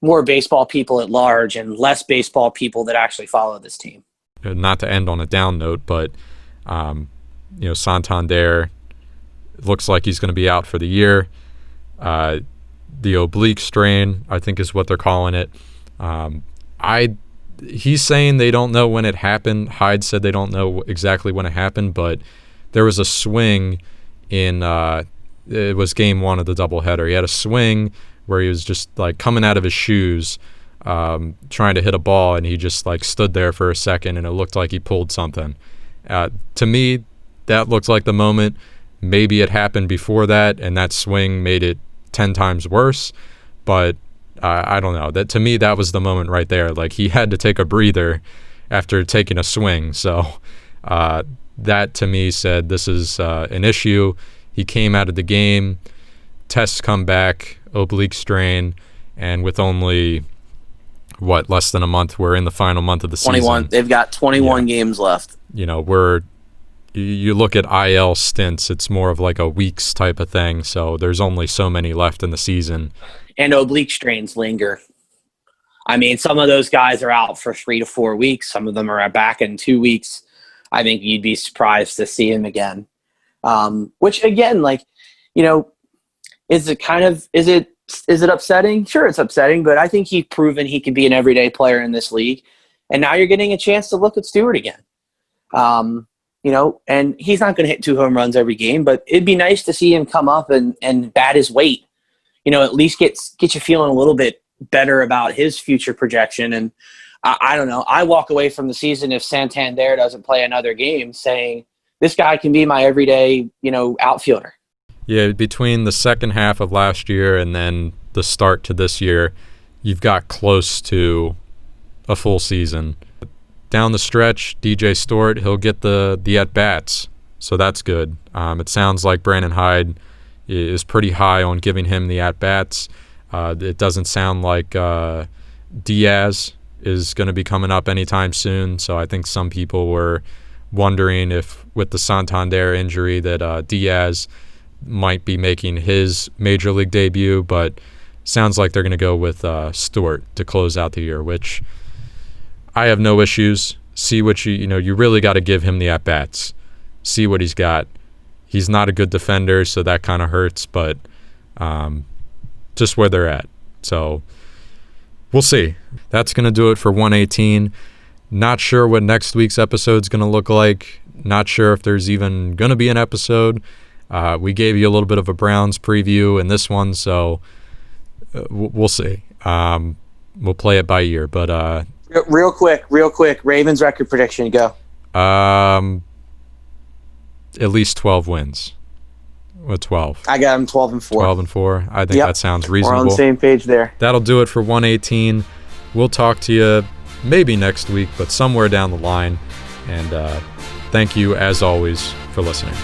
more baseball people at large and less baseball people that actually follow this team. Not to end on a down note, but Santander looks like he's going to be out for the year. The oblique strain, I think, is what they're calling it. He's saying they don't know when it happened. Hyde said they don't know exactly when it happened, but there was a swing in it was game 1 of the doubleheader. He had a swing where he was just like coming out of his shoes, trying to hit a ball, and he just like stood there for a second, and it looked like he pulled something. To me, that looked like the moment. Maybe it happened before that, and that swing made it 10 times worse, but I don't know. That to me, that was the moment right there. Like, he had to take a breather after taking a swing. So that to me said this is an issue. He came out of the game, tests come back, oblique strain, and with only less than a month, we're in the final month of the 21. season. They've got 21 games left. You look at IL stints, it's more of like a weeks type of thing. So there's only so many left in the season. And oblique strains linger. I mean, some of those guys are out for 3 to 4 weeks. Some of them are back in 2 weeks. I think you'd be surprised to see him again. Which again, is it upsetting? Sure, it's upsetting, but I think he's proven he can be an everyday player in this league. And now you're getting a chance to look at Stewart again. And he's not going to hit 2 home runs every game, but it'd be nice to see him come up and bat his weight. At least get you feeling a little bit better about his future projection. And I don't know. I walk away from the season if Santander doesn't play another game saying this guy can be my everyday, outfielder. Yeah, between the second half of last year and then the start to this year, you've got close to a full season. Down the stretch, DJ Stewart, he'll get the at-bats, so that's good. It sounds like Brandon Hyde is pretty high on giving him the at-bats. It doesn't sound like Diaz is going to be coming up anytime soon, so I think some people were wondering if with the Santander injury that Diaz might be making his major league debut, but sounds like they're going to go with Stewart to close out the year, which I have no issues. See what you really got to give him the at-bats. See what he's got. He's not a good defender, so that kind of hurts, but just where they're at. So we'll see. That's going to do it for 118. Not sure what next week's episode is going to look like. Not sure if there's even going to be an episode. We gave you a little bit of a Browns preview in this one, so we'll see. We'll play it by ear, but real quick, Ravens record prediction, go. At least 12 wins. What, 12? I got them 12-4. 12-4. I think that sounds reasonable. We're on the same page there. That'll do it for 118. We'll talk to you maybe next week, but somewhere down the line. And thank you, as always, for listening.